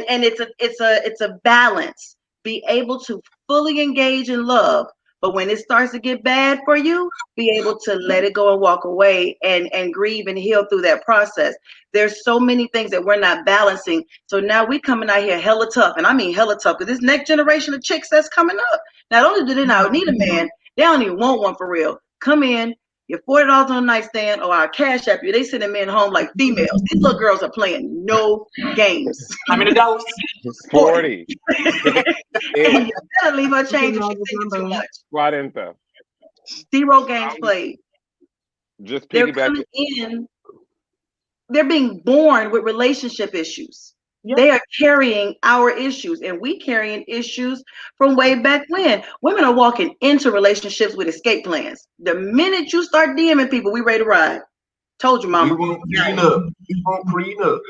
[SPEAKER 3] And it's a balance. Be able to fully engage in love, but when it starts to get bad for you, be able to let it go and walk away and grieve and heal through that process. There's so many things that we're not balancing. So now we coming out here hella tough, and I mean hella tough, because this next generation of chicks that's coming up, not only do they not need a man, they don't even want one for real. Come in. You're $40 on a nightstand, or our cash app you. They sending men home like females. These little girls are playing no games.
[SPEAKER 2] How many dollars?
[SPEAKER 5] 40.
[SPEAKER 3] You better leave her change if she's thinking too much.
[SPEAKER 5] Why didn't they?
[SPEAKER 3] 0 games played.
[SPEAKER 5] Just
[SPEAKER 3] they're coming in. They're being born with relationship issues. Yep. They are carrying our issues, and we carrying issues from way back when. Women are walking into relationships with escape plans. The minute you start DMing people, we ready to ride. Told you, mama.
[SPEAKER 2] We won't prenup. We won't prenup.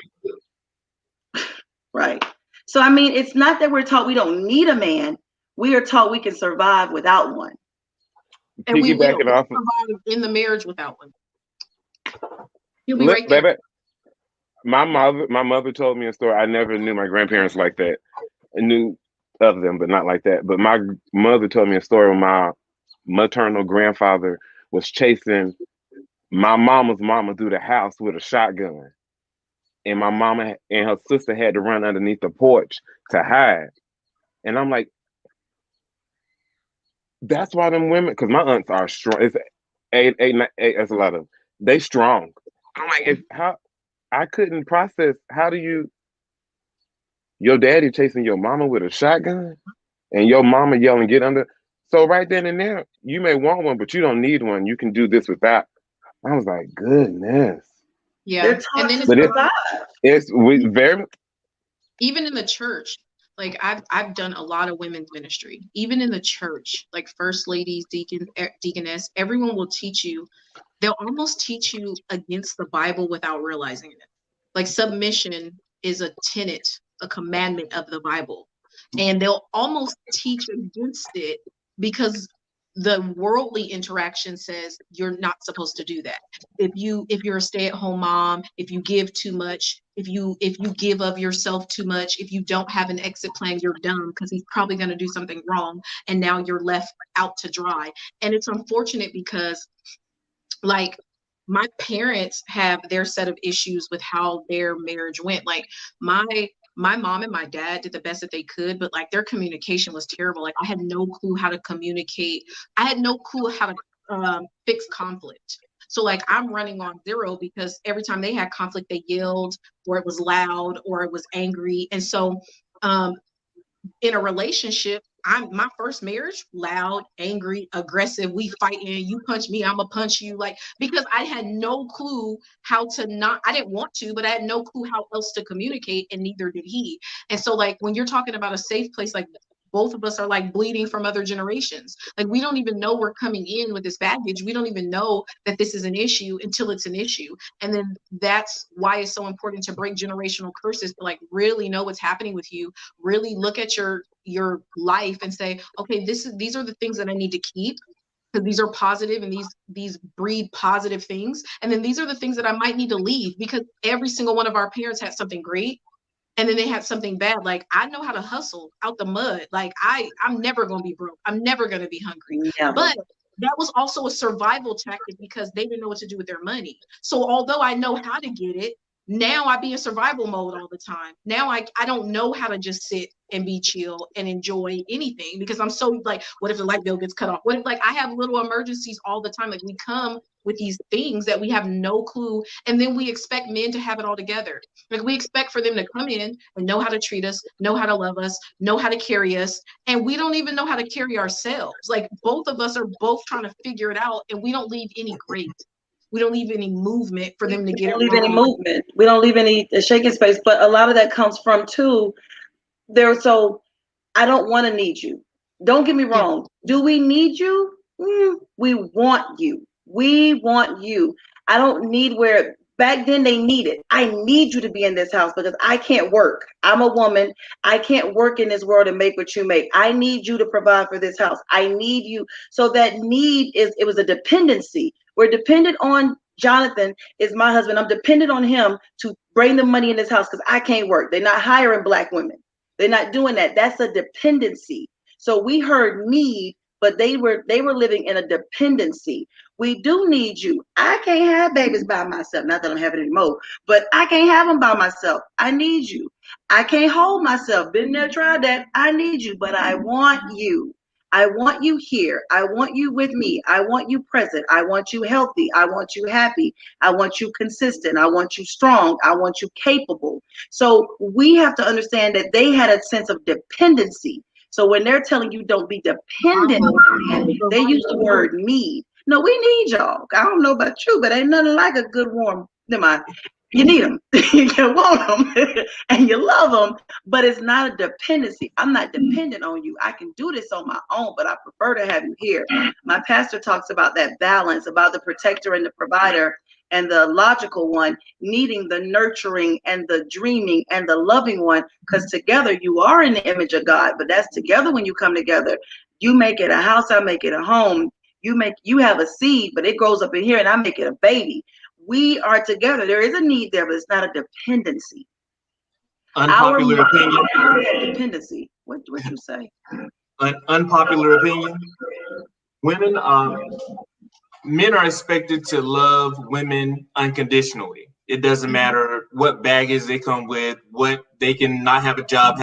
[SPEAKER 3] Right. So, I mean, it's not that we're taught we don't need a man. We are taught we can survive without one.
[SPEAKER 4] And we will survive in the marriage without one. You'll be right there.
[SPEAKER 5] Baby, my mother told me a story. I never knew my grandparents like that. I knew of them, but not like that. But my mother told me a story when my maternal grandfather was chasing my mama's mama through the house with a shotgun. And my mama and her sister had to run underneath the porch to hide. And I'm like, that's why them women, because my aunts are strong. It's eight, that's a lot of, they strong. I'm like, how I couldn't process, how do you Your daddy chasing your mama with a shotgun, and your mama yelling, "Get under!" So right then and there, you may want one, but you don't need one. You can do this without. I was like, goodness.
[SPEAKER 4] Yeah.
[SPEAKER 3] They're
[SPEAKER 4] And
[SPEAKER 3] taught
[SPEAKER 4] then
[SPEAKER 3] to
[SPEAKER 5] But
[SPEAKER 3] survive.
[SPEAKER 5] it's very.
[SPEAKER 4] even in the church, like I've done a lot of women's ministry. Even in the church, like first ladies, deaconess, everyone will teach you. They'll almost teach you against the Bible without realizing it. Like submission is a tenet, a commandment of the Bible, and they'll almost teach against it because the worldly interaction says you're not supposed to do that. If you're a stay-at-home mom, if you give too much, if you give of yourself too much, if you don't have an exit plan, you're dumb because he's probably going to do something wrong, and now you're left out to dry. And it's unfortunate because like my parents have their set of issues with how their marriage went. Like my mom and my dad did the best that they could, but like their communication was terrible. Like I had no clue how to communicate. I had no clue how to fix conflict. So like I'm running on zero because every time they had conflict, they yelled or it was loud or it was angry. And so in a relationship, my first marriage, loud, angry, aggressive, we fighting, you punch me, I'ma punch you, like because I had no clue how to not, I didn't want to, but I had no clue how else to communicate, and neither did he. And so like when you're talking about a safe place, like both of us are like bleeding from other generations. Like we don't even know we're coming in with this baggage. We don't even know that this is an issue until it's an issue. And then that's why it's so important to break generational curses, to like really know what's happening with you, really look at your life and say, okay, these are the things that I need to keep because these are positive and these breed positive things. And then these are the things that I might need to leave because every single one of our parents had something great. And then they had something bad. Like I know how to hustle out the mud. Like I'm never going to be broke. I'm never going to be hungry.
[SPEAKER 3] Never.
[SPEAKER 4] But that was also a survival tactic because they didn't know what to do with their money. So although I know how to get it, now I be in survival mode all the time. Now I don't know how to just sit and be chill and enjoy anything because I'm so like, what if the light bill gets cut off? What if like I have little emergencies all the time? Like we come with these things that we have no clue, and then we expect men to have it all together. Like we expect for them to come in and know how to treat us, know how to love us, know how to carry us, and we don't even know how to carry ourselves. Like both of us are both trying to figure it out, and we don't leave any grace. We don't leave any movement for them to get it wrong.
[SPEAKER 3] We don't leave any movement. We don't leave any shaking space. But a lot of that comes from too. So I don't want to need you. Don't get me wrong. Do we need you? We want you. We want you. I don't need where back then they needed. I need you to be in this house because I can't work. I'm a woman. I can't work in this world and make what you make. I need you to provide for this house. I need you. So that need it was a dependency. We're dependent on Jonathan is my husband. I'm dependent on him to bring the money in this house because I can't work. They're not hiring Black women. They're not doing that. That's a dependency. So we heard need, but they were living in a dependency. We do need you. I can't have babies by myself. Not that I'm having any more, but I can't have them by myself. I need you. I can't hold myself. Been there, tried that. I need you, but I want you. I want you here. I want you with me. I want you present. I want you healthy. I want you happy. I want you consistent. I want you strong. I want you capable. So we have to understand that they had a sense of dependency. So when they're telling you don't be dependent on men, they use the word need. No, we need y'all. I don't know about you, but ain't nothing like a good warm. Never mind. You need them. You want them and you love them, but it's not a dependency. I'm not dependent on you. I can do this on my own, but I prefer to have you here. My pastor talks about that balance, about the protector and the provider, and the logical one needing the nurturing and the dreaming and the loving one, because together you are in the image of God. But that's together when you come together. You make it a house, I make it a home. You have a seed, but it grows up in here and I make it a baby. We are together. There is a need there, but it's not a dependency.
[SPEAKER 2] Unpopular opinion.
[SPEAKER 3] Dependency. What you say?
[SPEAKER 2] Unpopular opinion. Men are expected to love women unconditionally. It doesn't matter what baggage they come with, what they can not have a job,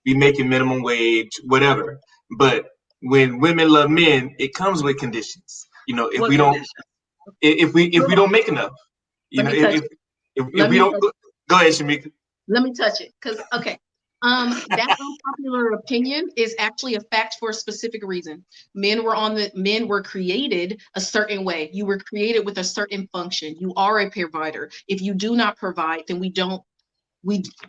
[SPEAKER 2] be making minimum wage, whatever. But when women love men, it comes with conditions. You know, if we don't make enough, you know, if we don't, go ahead, Shamika.
[SPEAKER 4] Let me touch it. Because, okay, That unpopular opinion is actually a fact for a specific reason. Men were created a certain way. You were created with a certain function. You are a provider. If you do not provide, then we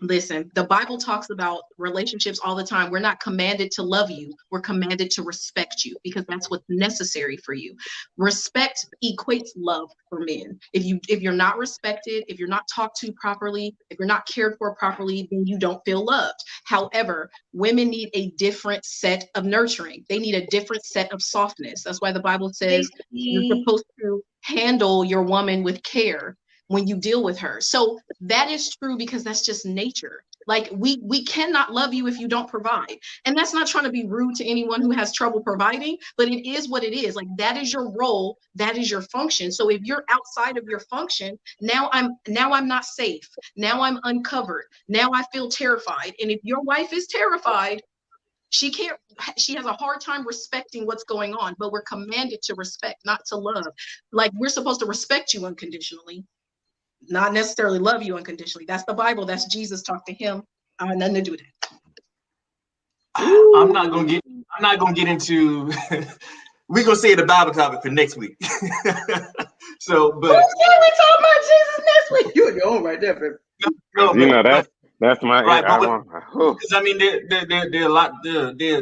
[SPEAKER 4] listen. The Bible talks about relationships all the time. We're not commanded to love you. We're commanded to respect you because that's what's necessary for you. Respect equates love for men. If you're not respected, if you're not talked to properly, if you're not cared for properly, then you don't feel loved. However, women need a different set of nurturing. They need a different set of softness. That's why the Bible says you're supposed to handle your woman with care when you deal with her. So that is true because that's just nature. Like we cannot love you if you don't provide. And that's not trying to be rude to anyone who has trouble providing, but it is what it is. Like that is your role, that is your function. So if you're outside of your function, now I'm not safe. Now I'm uncovered. Now I feel terrified. And if your wife is terrified, she has a hard time respecting what's going on, but we're commanded to respect, not to love. Like we're supposed to respect you unconditionally, not necessarily love you unconditionally. That's the Bible. That's Jesus. Talk to him. I have nothing to do with that.
[SPEAKER 2] I'm not gonna get into we're gonna say the Bible topic for next week. So but
[SPEAKER 3] we talking about Jesus next week. You're on your own right there, baby.
[SPEAKER 5] That's my
[SPEAKER 2] right. Because I mean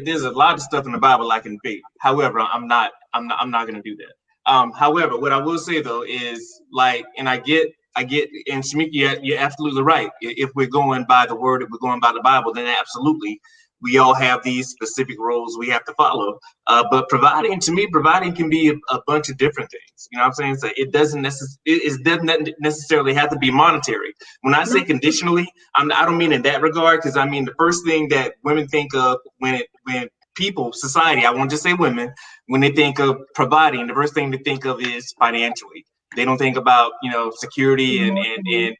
[SPEAKER 2] there's a lot of stuff in the Bible I can debate. However, I'm not gonna do that. However, what I will say though is like, and I get, and Shamika, you're absolutely right. If we're going by the word, if we're going by the Bible, then absolutely, we all have these specific roles we have to follow. But providing can be a bunch of different things. You know what I'm saying? So it doesn't necessarily have to be monetary. When I say conditionally, I don't mean in that regard, because I mean the first thing that women think of when people, society, I won't just say women, when they think of providing, the first thing they think of is financially. They don't think about, security and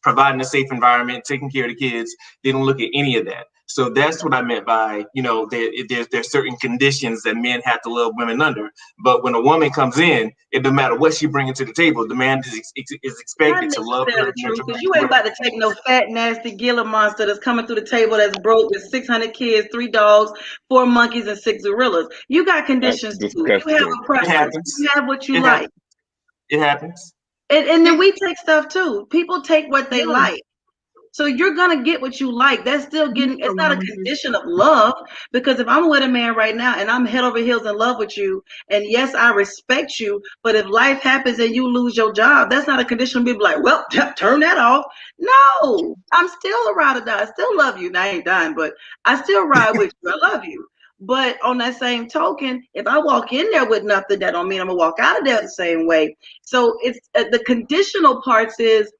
[SPEAKER 2] providing a safe environment, taking care of the kids. They don't look at any of that. So that's what I meant by, there's certain conditions that men have to love women under. But when a woman comes in, it doesn't matter what she brings to the table. The man is expected to love her.
[SPEAKER 3] Because you ain't about to take no fat, nasty Gila monster that's coming through the table that's broke with 600 kids, 3 dogs, 4 monkeys, and 6 gorillas. You got conditions too. You have a preference. You have what you like.
[SPEAKER 2] It happens.
[SPEAKER 3] And then we take stuff too. People take what they like. So you're going to get what you like. That's still getting, it's not a condition of love, because if I'm with a man right now and I'm head over heels in love with you, and yes, I respect you, but if life happens and you lose your job, that's not a condition to be like, well, turn that off. No, I'm still a ride or die. I still love you. Now I ain't dying, but I still ride with you. I love you. But on that same token, if I walk in there with nothing, that don't mean I'm gonna walk out of there the same way. So it's the conditional parts is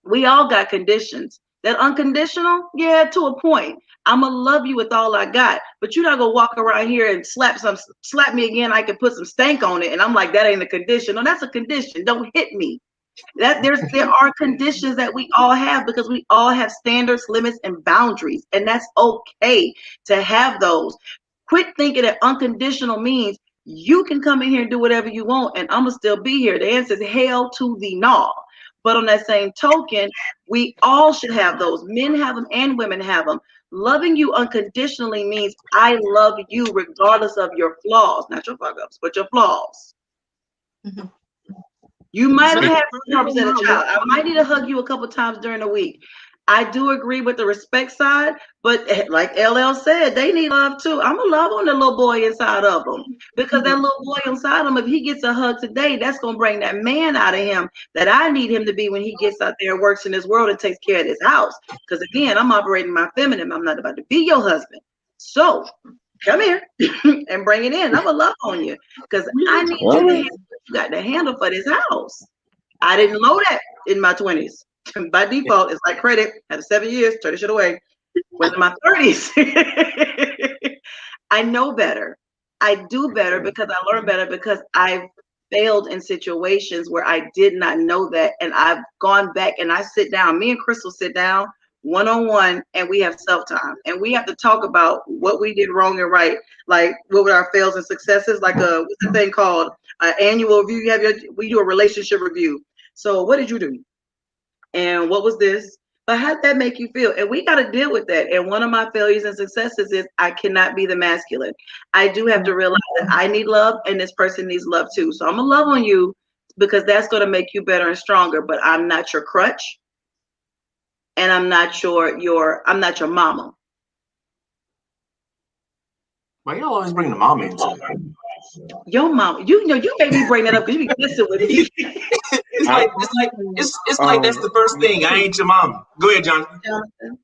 [SPEAKER 3] we all got conditions. That unconditional, yeah, to a point. I'm gonna love you with all I got, but you're not gonna walk around here and slap me again. I can put some stank on it, and I'm like, that ain't a condition. No, that's a condition. Don't hit me. There are conditions that we all have because we all have standards, limits, and boundaries, and that's okay to have those. Quit thinking that unconditional means you can come in here and do whatever you want, and I'm gonna still be here. The answer is hell to the no. But on that same token, we all should have those. Men have them and women have them. Loving you unconditionally means I love you regardless of your flaws, not your fuck-ups, but your flaws. Mm-hmm. You might have had problems as a child. I might need to hug you a couple times during the week. I do agree with the respect side, but like LL said, they need love too. I'm gonna love on the little boy inside of them, because that little boy inside him, if he gets a hug today, that's gonna bring that man out of him that I need him to be when he gets out there and works in this world and takes care of this house. Because again, I'm operating my feminine. I'm not about to be your husband. So come here and bring it in. I'm gonna love on you because I need you to handle what you got to handle for this house. I didn't know that in my 20s. By default, it's like credit. After 7 years, turn the shit away. When in my 30s, I know better. I do better because I learn better, because I've failed in situations where I did not know that, and I've gone back and I sit down. Me and Crystal sit down one-on-one, and we have self-time, and we have to talk about what we did wrong and right. Like, what were our fails and successes? Like what's the thing called annual review? We do a relationship review. So what did you do? And what was this? But how'd that make you feel? And we got to deal with that. And one of my failures and successes is I cannot be the masculine. I do have to realize that I need love and this person needs love too. So I'm going to love on you because that's going to make you better and stronger. But I'm not your crutch. And I'm not I'm not your mama.
[SPEAKER 2] Why y'all always bring the mama into it?
[SPEAKER 3] Your mama, you made me bring that up because you be messing with me.
[SPEAKER 2] It's like that's the first thing. I ain't your mama. Go ahead, Jonathan.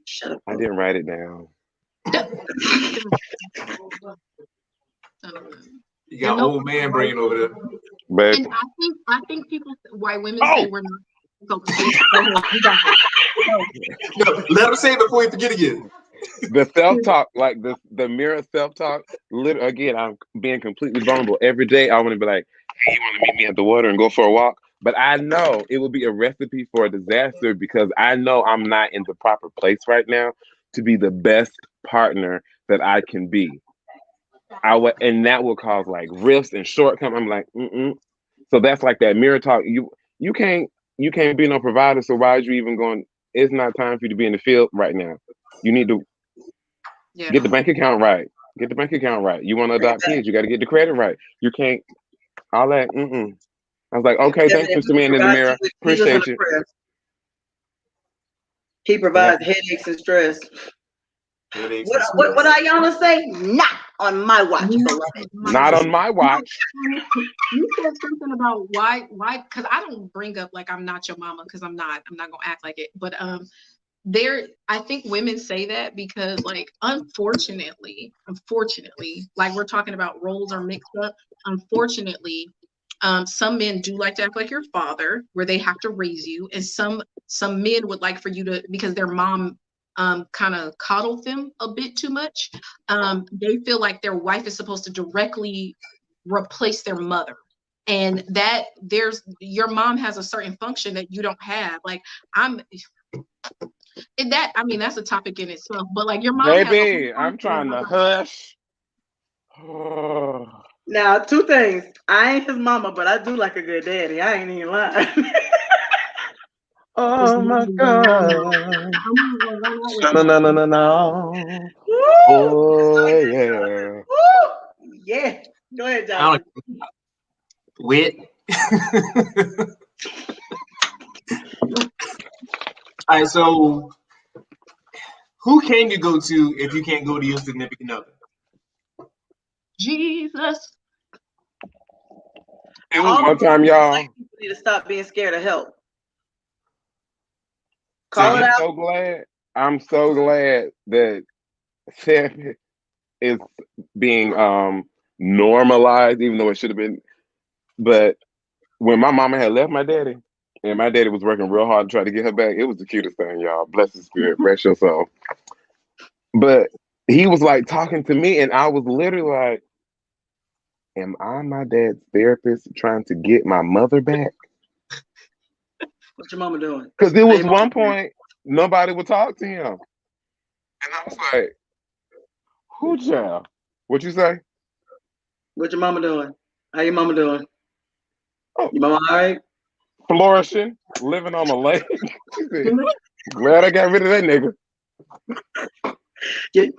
[SPEAKER 3] Shut up.
[SPEAKER 5] I didn't write it down.
[SPEAKER 2] You got old man bringing over there.
[SPEAKER 5] But
[SPEAKER 4] and I think people, white women say we're not.
[SPEAKER 2] No, let him say it before you forget again.
[SPEAKER 5] the self-talk, like the mirror self-talk, again, I'm being completely vulnerable. Every day I want to be like, hey, you want to meet me at the water and go for a walk? But I know it will be a recipe for a disaster because I know I'm not in the proper place right now to be the best partner that I can be. And that will cause like rifts and shortcomings. I'm like, So that's like that mirror talk. You can't be no provider. So why are you even going? It's not time for you to be in the field right now. You need to get the bank account right. Get the bank account right. You want to adopt kids, you got to get the credit right. You can't all that. I was like, okay, thanks for seeing in the mirror. Appreciate you.
[SPEAKER 3] He provides headaches and stress. What Ayana say? Not on my watch, beloved.
[SPEAKER 5] Not on my watch.
[SPEAKER 4] You said something about why? Because I don't bring up like I'm not your mama because I'm not gonna act like it. But I think women say that because like unfortunately, like we're talking about roles are mixed up. Unfortunately, some men do like to act like your father, where they have to raise you, and some men would like for you to, because their mom kind of coddled them a bit too much. They feel like their wife is supposed to directly replace their mother, and that your mom has a certain function that you don't have. Like that's a topic in itself. But like your mom,
[SPEAKER 5] baby, I'm trying to hush.
[SPEAKER 3] Now, two things. I ain't his mama, but I do like a good daddy. I ain't even lying.
[SPEAKER 5] Oh my God. No. Oh yeah.
[SPEAKER 3] Woo! Yeah. Go ahead, John.
[SPEAKER 2] Wit. All right, so who can you go to if you can't go to your significant other?
[SPEAKER 4] Jesus.
[SPEAKER 5] It was one time, y'all.
[SPEAKER 3] People need to stop being scared of help. Call it out.
[SPEAKER 5] I'm so glad that therapy is being normalized, even though it should have been. But when my mama had left my daddy, and my daddy was working real hard to try to get her back, it was the cutest thing, y'all. Bless his spirit, rest your soul. But he was like talking to me, and I was literally like, am I my dad's therapist trying to get my mother back?
[SPEAKER 3] What's your mama doing?
[SPEAKER 5] Because there was one point nobody would talk to him. And I was like, who child? What you say?
[SPEAKER 3] What your mama doing? How your mama doing?
[SPEAKER 5] Oh,
[SPEAKER 3] your mama all right?
[SPEAKER 5] Flourishing, living on a lake. Glad I got rid of that nigga.
[SPEAKER 3] Your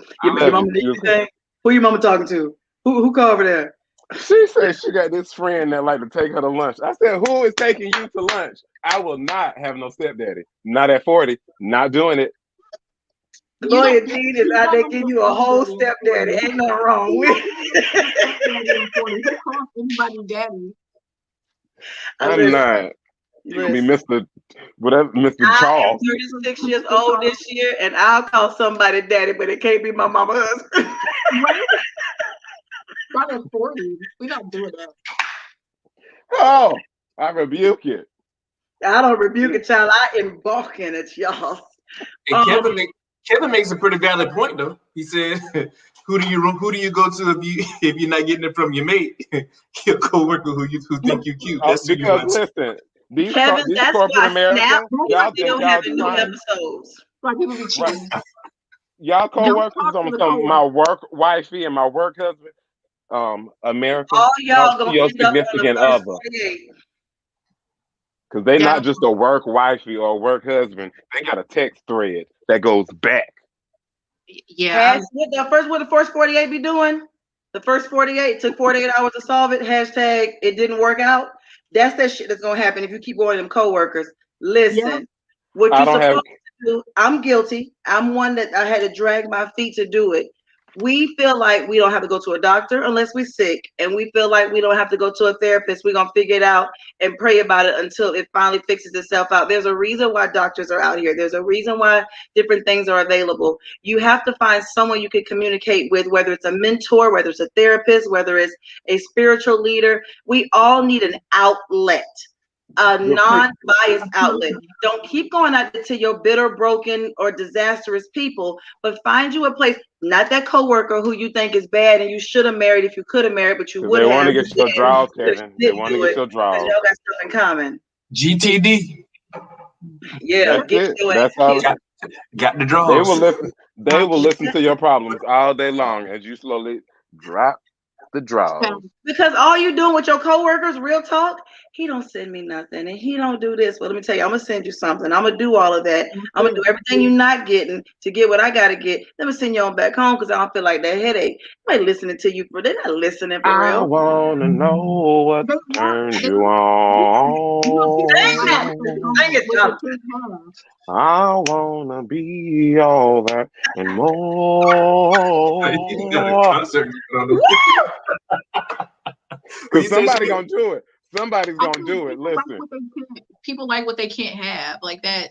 [SPEAKER 3] mama did anything? Who your mama talking to? Who called over there?
[SPEAKER 5] She said she got this friend that like to take her to lunch. I said, who is taking you to lunch? I will not have no stepdaddy. Not at 40. Not doing it.
[SPEAKER 3] Lawyer Dean is out there giving you a whole stepdaddy. Ain't nothing wrong with it.
[SPEAKER 4] Anybody daddy.
[SPEAKER 5] I'm not. You gonna be Mr. Whatever, Mr. Charles.
[SPEAKER 3] I'm 36 years old this year, and I'll call somebody daddy, but it can't be my mama husband.
[SPEAKER 4] Not at 40. We're not doing that.
[SPEAKER 5] Oh, I rebuke it.
[SPEAKER 3] I don't rebuke it, child. I embark in it, y'all.
[SPEAKER 2] And Kevin makes a pretty valid point, though. He said, "Who do you go to if you're not getting it from your mate, your coworker who think you cute?" That's
[SPEAKER 5] because listen, these corporate America, y'all think y'all
[SPEAKER 3] new episodes.
[SPEAKER 4] Like people be cheating.
[SPEAKER 5] Y'all coworkers on my work wifey and my work husband. America,
[SPEAKER 3] all y'all gonna
[SPEAKER 5] your significant other. Because they're
[SPEAKER 4] Yeah.
[SPEAKER 5] not just a work wifey or a work husband. They got a text thread that goes back.
[SPEAKER 4] Yeah.
[SPEAKER 3] What the first 48 be doing? The first 48 took 48 hours to solve it. Hashtag it didn't work out. That's that shit that's gonna happen if you keep going to them coworkers. Listen, what
[SPEAKER 5] I
[SPEAKER 3] you
[SPEAKER 5] don't have.
[SPEAKER 3] supposed to do, I'm guilty. I'm one that I had to drag my feet to do it. We feel like we don't have to go to a doctor unless we're sick, and we feel like we don't have to go to a therapist. We're gonna figure it out and pray about it until it finally fixes itself out. There's a reason why doctors are out here. There's a reason why different things are available. You have to find someone you can communicate with, whether it's a mentor, whether it's a therapist, whether it's a spiritual leader. We all need an outlet. A non-biased outlet. Don't keep going out to your bitter, broken, or disastrous people, but find you a place. Not that coworker who you think is bad and you should have married if you could have married, but you would
[SPEAKER 5] They
[SPEAKER 3] have.
[SPEAKER 5] want to get your draws, Kevin. They want to get your
[SPEAKER 3] Because
[SPEAKER 5] draws.
[SPEAKER 3] y'all got stuff in common.
[SPEAKER 2] GTD.
[SPEAKER 3] Yeah,
[SPEAKER 5] That's
[SPEAKER 3] get
[SPEAKER 5] it.
[SPEAKER 3] your
[SPEAKER 5] That's
[SPEAKER 3] ass
[SPEAKER 5] all.
[SPEAKER 3] killed.
[SPEAKER 2] Got the draws.
[SPEAKER 5] They will listen. They will listen to your problems all day long as you slowly drop the draws.
[SPEAKER 3] Because all you doing with your coworkers, real talk, he don't send me nothing and he don't do this. Well, let me tell you, I'm gonna send you something. I'm gonna do all of that. I'm gonna do everything you're not getting to get what I gotta get. Let me send you on back home because I don't feel like that headache. Nobody listening to you for they're not listening for
[SPEAKER 5] I
[SPEAKER 3] real.
[SPEAKER 5] wanna know what turns you on.
[SPEAKER 3] Dang it, Tom.
[SPEAKER 5] I wanna be all that and more.
[SPEAKER 2] You got a concert on the
[SPEAKER 5] Because somebody gonna do it. Somebody's gonna do it. Listen.
[SPEAKER 4] People like what they can't have, like that.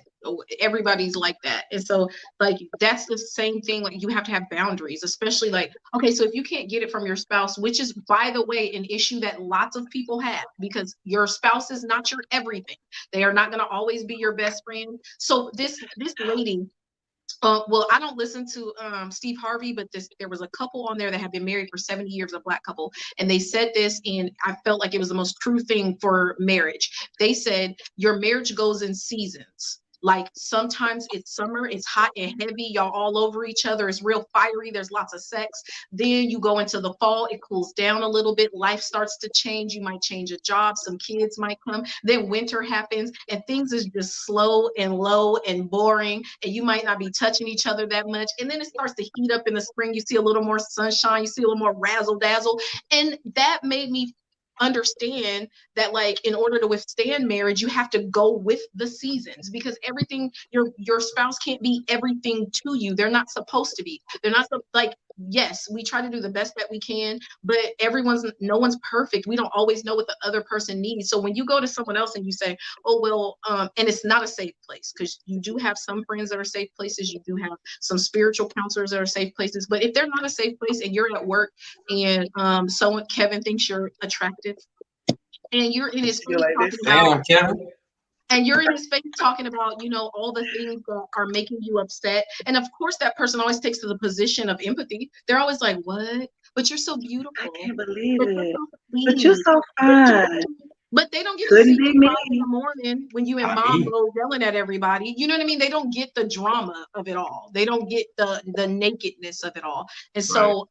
[SPEAKER 4] Everybody's like that, and so like that's the same thing. Like you have to have boundaries, especially like okay, so if you can't get it from your spouse, which is by the way an issue that lots of people have because your spouse is not your everything. They are not going to always be your best friend. So this lady. Well, I don't listen to Steve Harvey, but there was a couple on there that had been married for 70 years, a Black couple, and they said this, and I felt like it was the most true thing for marriage. They said your marriage goes in seasons. Like sometimes it's summer, it's hot and heavy, y'all all over each other, it's real fiery, there's lots of sex. Then you go into the fall, it cools down a little bit, life starts to change, you might change a job, some kids might come, then winter happens and things is just slow and low and boring and you might not be touching each other that much. And then it starts to heat up in the spring, you see a little more sunshine, you see a little more razzle dazzle. And that made me understand that like in order to withstand marriage you have to go with the seasons because everything your spouse can't be everything to you. They're not supposed to be. They're not like yes, we try to do the best that we can, but no one's perfect. We don't always know what the other person needs. So when you go to someone else and you say, oh, well, and it's not a safe place because you do have some friends that are safe places. You do have some spiritual counselors that are safe places. But if they're not a safe place and you're at work and Kevin thinks you're attractive and you're in his face talking about,
[SPEAKER 2] Kevin.
[SPEAKER 4] and you're in his face talking about, you know, all the things that are making you upset. And of course, that person always takes to the position of empathy. They're always like, what? But you're so beautiful.
[SPEAKER 3] I can't believe it.
[SPEAKER 4] So
[SPEAKER 3] but you're so fine.
[SPEAKER 4] But they don't get
[SPEAKER 3] Couldn't
[SPEAKER 4] to see
[SPEAKER 3] be me.
[SPEAKER 4] in the morning when you in mom mode yelling at everybody. You know what I mean? They don't get the drama of it all. They don't get the nakedness of it all. And so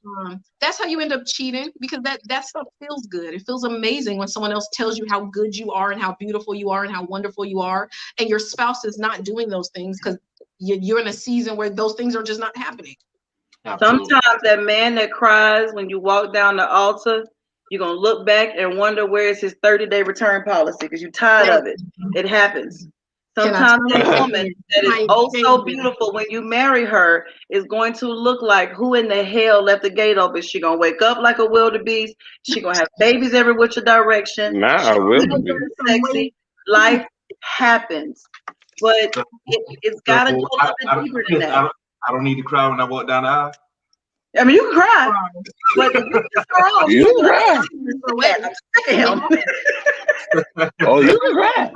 [SPEAKER 4] that's how you end up cheating because that stuff feels good. It feels amazing when someone else tells you how good you are and how beautiful you are and how wonderful you are. And your spouse is not doing those things because you're in a season where those things are just not happening.
[SPEAKER 2] Absolutely.
[SPEAKER 3] Sometimes that man that cries when you walk down the altar, you're going to look back and wonder where is his 30-day return policy because you're tired of it. It happens. Sometimes that woman that is oh so beautiful when you marry her is going to look like who in the hell left the gate open. She going to wake up like a wildebeest. She going to have babies every which direction.
[SPEAKER 5] Nah, wildebeest.
[SPEAKER 3] Sexy. Life happens. But it's got to go a little bit deeper than that.
[SPEAKER 2] I don't need to cry when I walk down the aisle.
[SPEAKER 3] I mean, you can cry, but you can cry. I'm sick of him.
[SPEAKER 5] Oh, you can cry.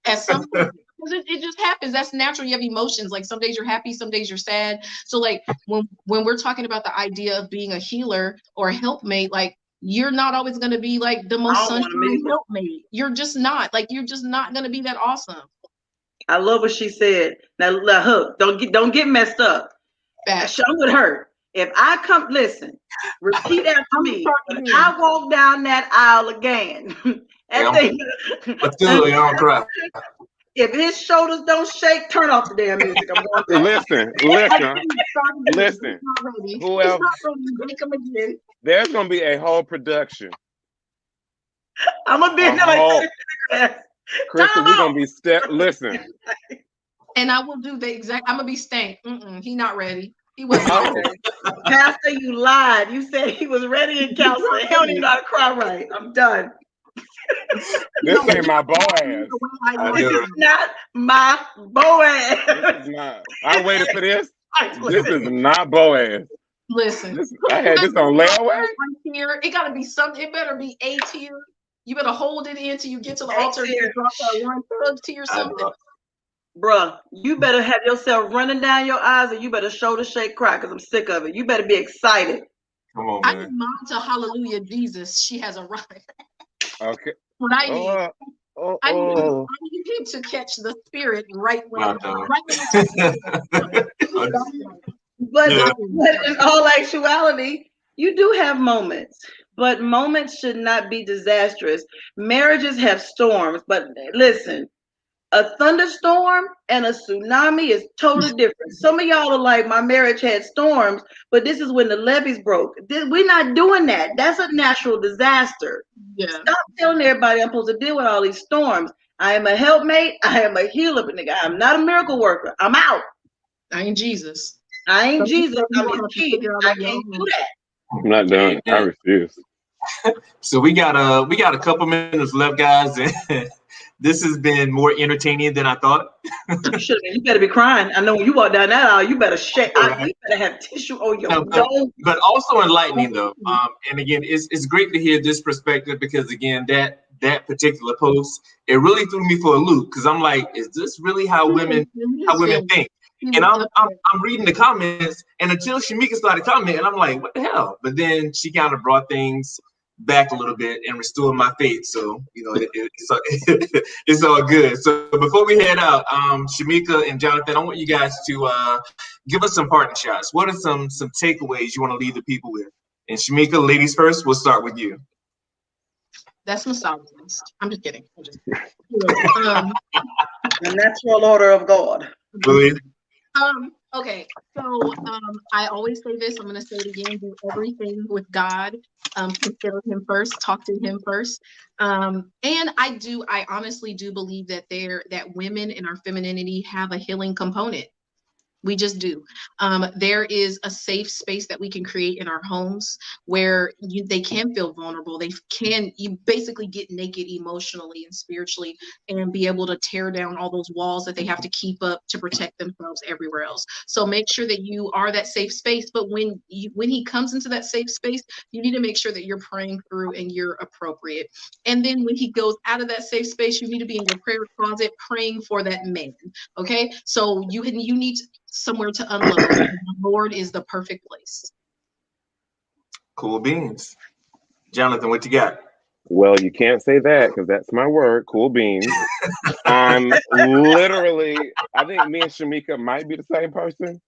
[SPEAKER 4] At some point, it just happens. That's natural. You have emotions. Like some days you're happy, some days you're sad. So like when we're talking about the idea of being a healer or a helpmate, like you're not always going to be like the most sunshine helpmate. You're just not. Like you're just not going to be that awesome.
[SPEAKER 3] I love what she said. Now, Hook, don't get messed up. I'm with her. If I come, listen, repeat after me.
[SPEAKER 4] talking
[SPEAKER 3] If
[SPEAKER 4] to you.
[SPEAKER 3] I walk down that aisle again,
[SPEAKER 2] But still, you don't cry.
[SPEAKER 3] if his shoulders don't shake, turn off the damn music. I'm going back.
[SPEAKER 5] Listen. Listen. Whoever,
[SPEAKER 4] Make them again.
[SPEAKER 5] there's gonna be a whole production.
[SPEAKER 3] I'm gonna be in there
[SPEAKER 5] Oh,
[SPEAKER 3] like
[SPEAKER 5] Crystal, we're gonna be listen.
[SPEAKER 4] And I will do the exact. I'm gonna be stank. He not ready. He wasn't ready.
[SPEAKER 3] Pastor, you lied. You said he was ready in counseling. He don't even know how to cry right. I'm done.
[SPEAKER 5] This ain't my boy ass.
[SPEAKER 3] This is not my Boaz.
[SPEAKER 5] This is not. I waited for this. This is not Boaz.
[SPEAKER 4] Listen,
[SPEAKER 5] I had this on layaway.
[SPEAKER 4] Right here, it gotta be something. It better be A tier. You better hold it in till you get to the altar. You drop that one thug tier something.
[SPEAKER 3] Bruh, you better have yourself running down your eyes, or you better shoulder shake cry, because I'm sick of it. You better be excited.
[SPEAKER 2] Come on,
[SPEAKER 4] I
[SPEAKER 2] man.
[SPEAKER 4] need mom to hallelujah Jesus. She has arrived.
[SPEAKER 5] Okay.
[SPEAKER 4] What I need. I need him to catch the spirit right when.
[SPEAKER 3] But in all actuality, you do have moments, but moments should not be disastrous. Marriages have storms, but listen, a thunderstorm and a tsunami is totally different. Some of y'all are like, my marriage had storms, but this is when the levees broke. We're not doing that. That's a natural disaster.
[SPEAKER 4] Yeah.
[SPEAKER 3] Stop telling everybody I'm supposed to deal with all these storms. I am a helpmate. I am a healer, but nigga, I'm not a miracle worker. I'm out.
[SPEAKER 4] I ain't Jesus.
[SPEAKER 3] I ain't Jesus. I'm his kid. I can't do that.
[SPEAKER 5] I'm not done. I refuse.
[SPEAKER 2] So we got a couple minutes left, guys. This has been more entertaining than I thought.
[SPEAKER 3] You better be crying. I know when you walk down that aisle, you better shake. You better have tissue on your nose.
[SPEAKER 2] But also enlightening, though. And again, it's great to hear this perspective, because again, that particular post, it really threw me for a loop, because I'm like, is this really how women think? And I'm reading the comments, and until Shamika started commenting, I'm like, what the hell? But then she kind of brought things back a little bit and restored my faith. So, it's all good. So before we head out, Shamika and Jonathan, I want you guys to give us some parting shots. What are some takeaways you want to leave the people with? And Shamika, ladies first, we'll start with you.
[SPEAKER 4] That's misogynist. I'm just kidding.
[SPEAKER 3] The natural order of God.
[SPEAKER 2] Really?
[SPEAKER 4] Okay, so I always say this, I'm gonna say it again, do everything with God. Consider him first, talk to him first. And I honestly do believe that women in our femininity have a healing component. We just do. There is a safe space that we can create in our homes where they can feel vulnerable. You basically get naked emotionally and spiritually, and be able to tear down all those walls that they have to keep up to protect themselves everywhere else. So make sure that you are that safe space. But when he comes into that safe space, you need to make sure that you're praying through and you're appropriate. And then when he goes out of that safe space, you need to be in your prayer closet praying for that man. Okay, so you need somewhere to unload. The Lord is the perfect place.
[SPEAKER 2] Cool beans. Jonathan, what you got?
[SPEAKER 5] Well, you can't say that, because that's my word. Cool beans. I'm literally, I think me and Shamika might be the same person.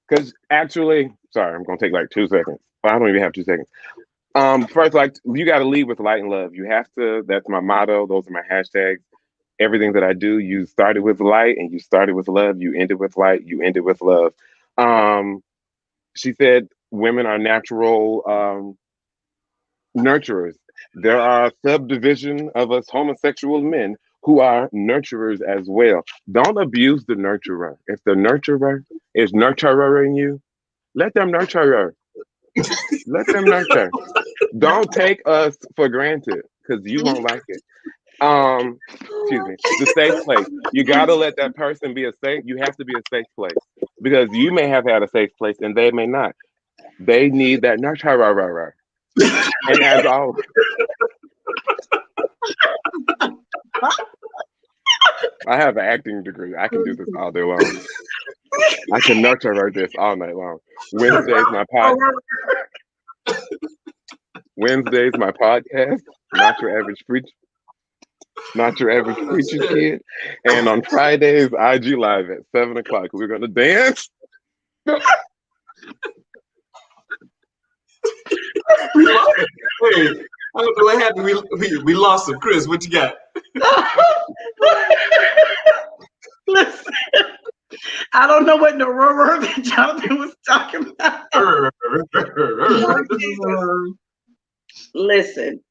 [SPEAKER 5] Because actually, sorry, I'm gonna take like 2 seconds. I don't even have 2 seconds. First, like, you got to lead with light and love. You have to. That's my motto. Those are my hashtags. Everything that I do, you started with light and you started with love. You ended with light. You ended with love. She said women are natural nurturers. There are a subdivision of us homosexual men who are nurturers as well. Don't abuse the nurturer. If the nurturer is nurturing you, let them nurture her. Let them nurture. Don't take us for granted, because you won't like it. Excuse me. The safe place. You gotta let that person be you have to be a safe place, because you may have had a safe place and they may not. They need that nurturer. And as always, I have an acting degree. I can do this all day long. I can nurture this all night long. Wednesday's my podcast. Not your average preacher. Not your average preacher kid. And on Fridays, IG Live at 7 o'clock. We're gonna dance.
[SPEAKER 2] We lost him. Hey, I don't know what happened. We lost him. Chris, what you got?
[SPEAKER 3] Listen, I don't know what the rubber that Jonathan was talking about. Lord Jesus. Listen,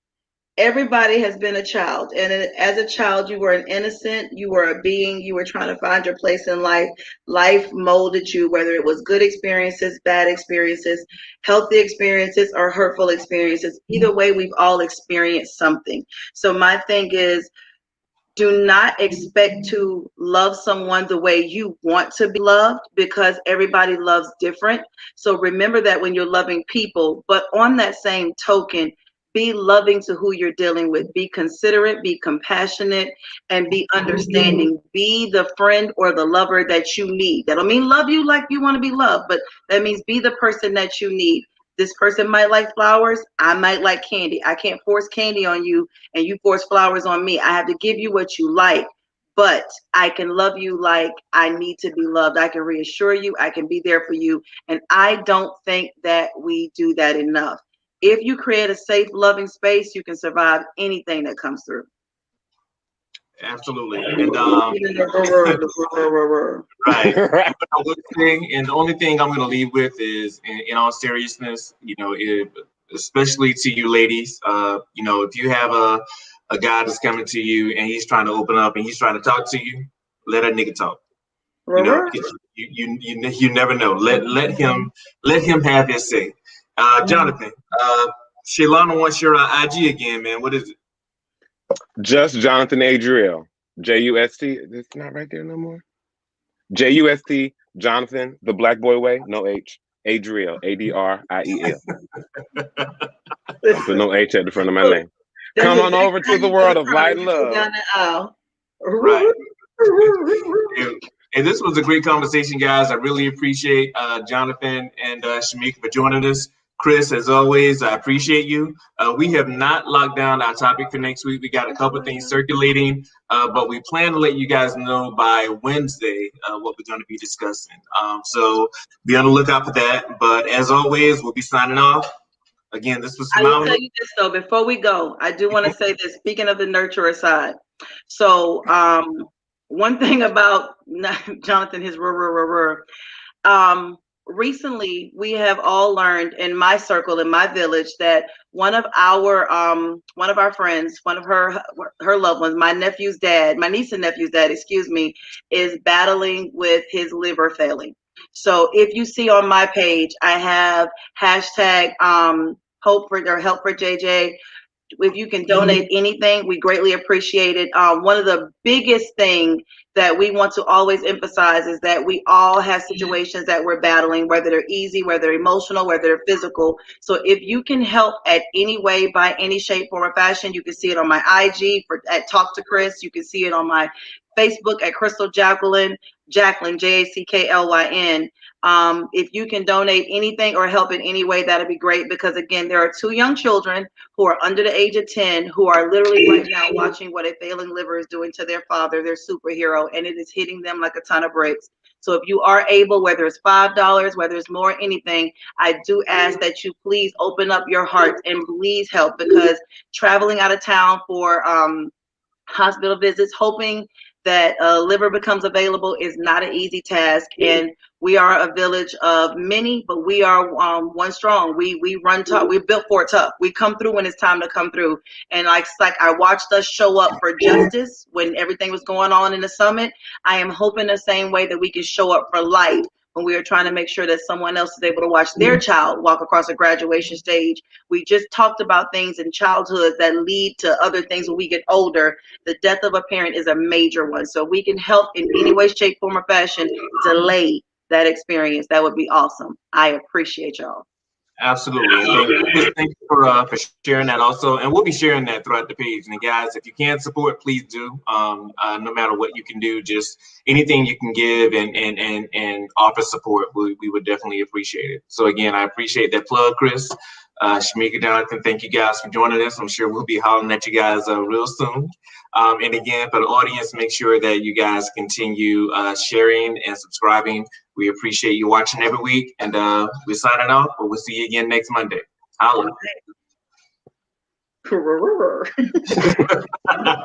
[SPEAKER 3] everybody has been a child, and as a child, you were an innocent, you were a being, you were trying to find your place in life. Life molded you, whether it was good experiences, bad experiences, healthy experiences, or hurtful experiences. Either way, we've all experienced something. So my thing is, do not expect to love someone the way you want to be loved, because everybody loves different. So remember that when you're loving people, but on that same token, be loving to who you're dealing with. Be considerate, be compassionate, and be understanding. Be the friend or the lover that you need. That don't mean love you like you want to be loved, but that means be the person that you need. This person might like flowers. I might like candy. I can't force candy on you and you force flowers on me. I have to give you what you like, but I can love you like I need to be loved. I can reassure you. I can be there for you. And I don't think that we do that enough. If you create a safe, loving space, you can survive anything that comes through.
[SPEAKER 2] Absolutely. And right. And the only thing I'm going to leave with is, in all seriousness, especially to you ladies, if you have a guy that's coming to you and he's trying to open up and he's trying to talk to you, let a nigga talk. You never know. Let him have his say. Jonathan, Shaylana wants your IG again, man. What is it?
[SPEAKER 5] Just Jonathan Adriel. JUST. It's not right there no more. JUST, Jonathan, the Black Boy Way, no H. Adriel, ADRIEL. Don't put no H at the front of my name. Come on over to the world of light and love.
[SPEAKER 2] Right. And this was a great conversation, guys. I really appreciate Jonathan and Shamika for joining us. Chris, as always, I appreciate you. We have not locked down our topic for next week. We got a couple of things circulating, but we plan to let you guys know by Wednesday what we're going to be discussing. So be on the lookout for that. But as always, we'll be signing off. Again, this was phenomenal.
[SPEAKER 3] I will tell you this, though, before we go, I do want to say this, speaking of the nurturer side. So one thing about Jonathan, his recently, we have all learned in my circle, in my village, that one of our friends, one of her loved ones, my niece and nephew's dad, is battling with his liver failing. So if you see on my page, I have hashtag Help for JJ. If you can donate anything, we greatly appreciate it. One of the biggest things that we want to always emphasize is that we all have situations that we're battling, whether they're easy, whether they're emotional, whether they're physical. So if you can help at any way, by any shape, form, or fashion, you can see it on my IG at Talk to Chris. You can see it on my Facebook at Crystal Jacqueline, JACKLYN. If you can donate anything or help in any way, that'd be great, because again, there are 2 young children who are under the age of 10 who are literally right now watching what a failing liver is doing to their father, their superhero, and it is hitting them like a ton of bricks. So if you are able, whether it's $5, whether it's more, anything, I do ask that you please open up your heart and please help, because traveling out of town for hospital visits, hoping that liver becomes available is not an easy task. And we are a village of many, but we are one strong. We run tough. We built for it tough. We come through when it's time to come through. And like I watched us show up for justice when everything was going on in the summit. I am hoping the same way that we can show up for light when we are trying to make sure that someone else is able to watch their child walk across a graduation stage. We just talked about things in childhood that lead to other things when we get older. The death of a parent is a major one. So we can help in any way, shape, form, or fashion delay that experience. That would be awesome. I appreciate y'all.
[SPEAKER 2] Absolutely. And thank you for sharing that also. And we'll be sharing that throughout the page. And guys, if you can support, please do. No matter what you can do, just anything you can give and offer support, we would definitely appreciate it. So again, I appreciate that plug, Chris. Shamika, Jonathan, thank you guys for joining us. I'm sure we'll be hollering at you guys real soon. And again, for the audience, make sure that you guys continue sharing and subscribing. We appreciate you watching every week, and we're signing off, but we'll see you again next Monday. Holla.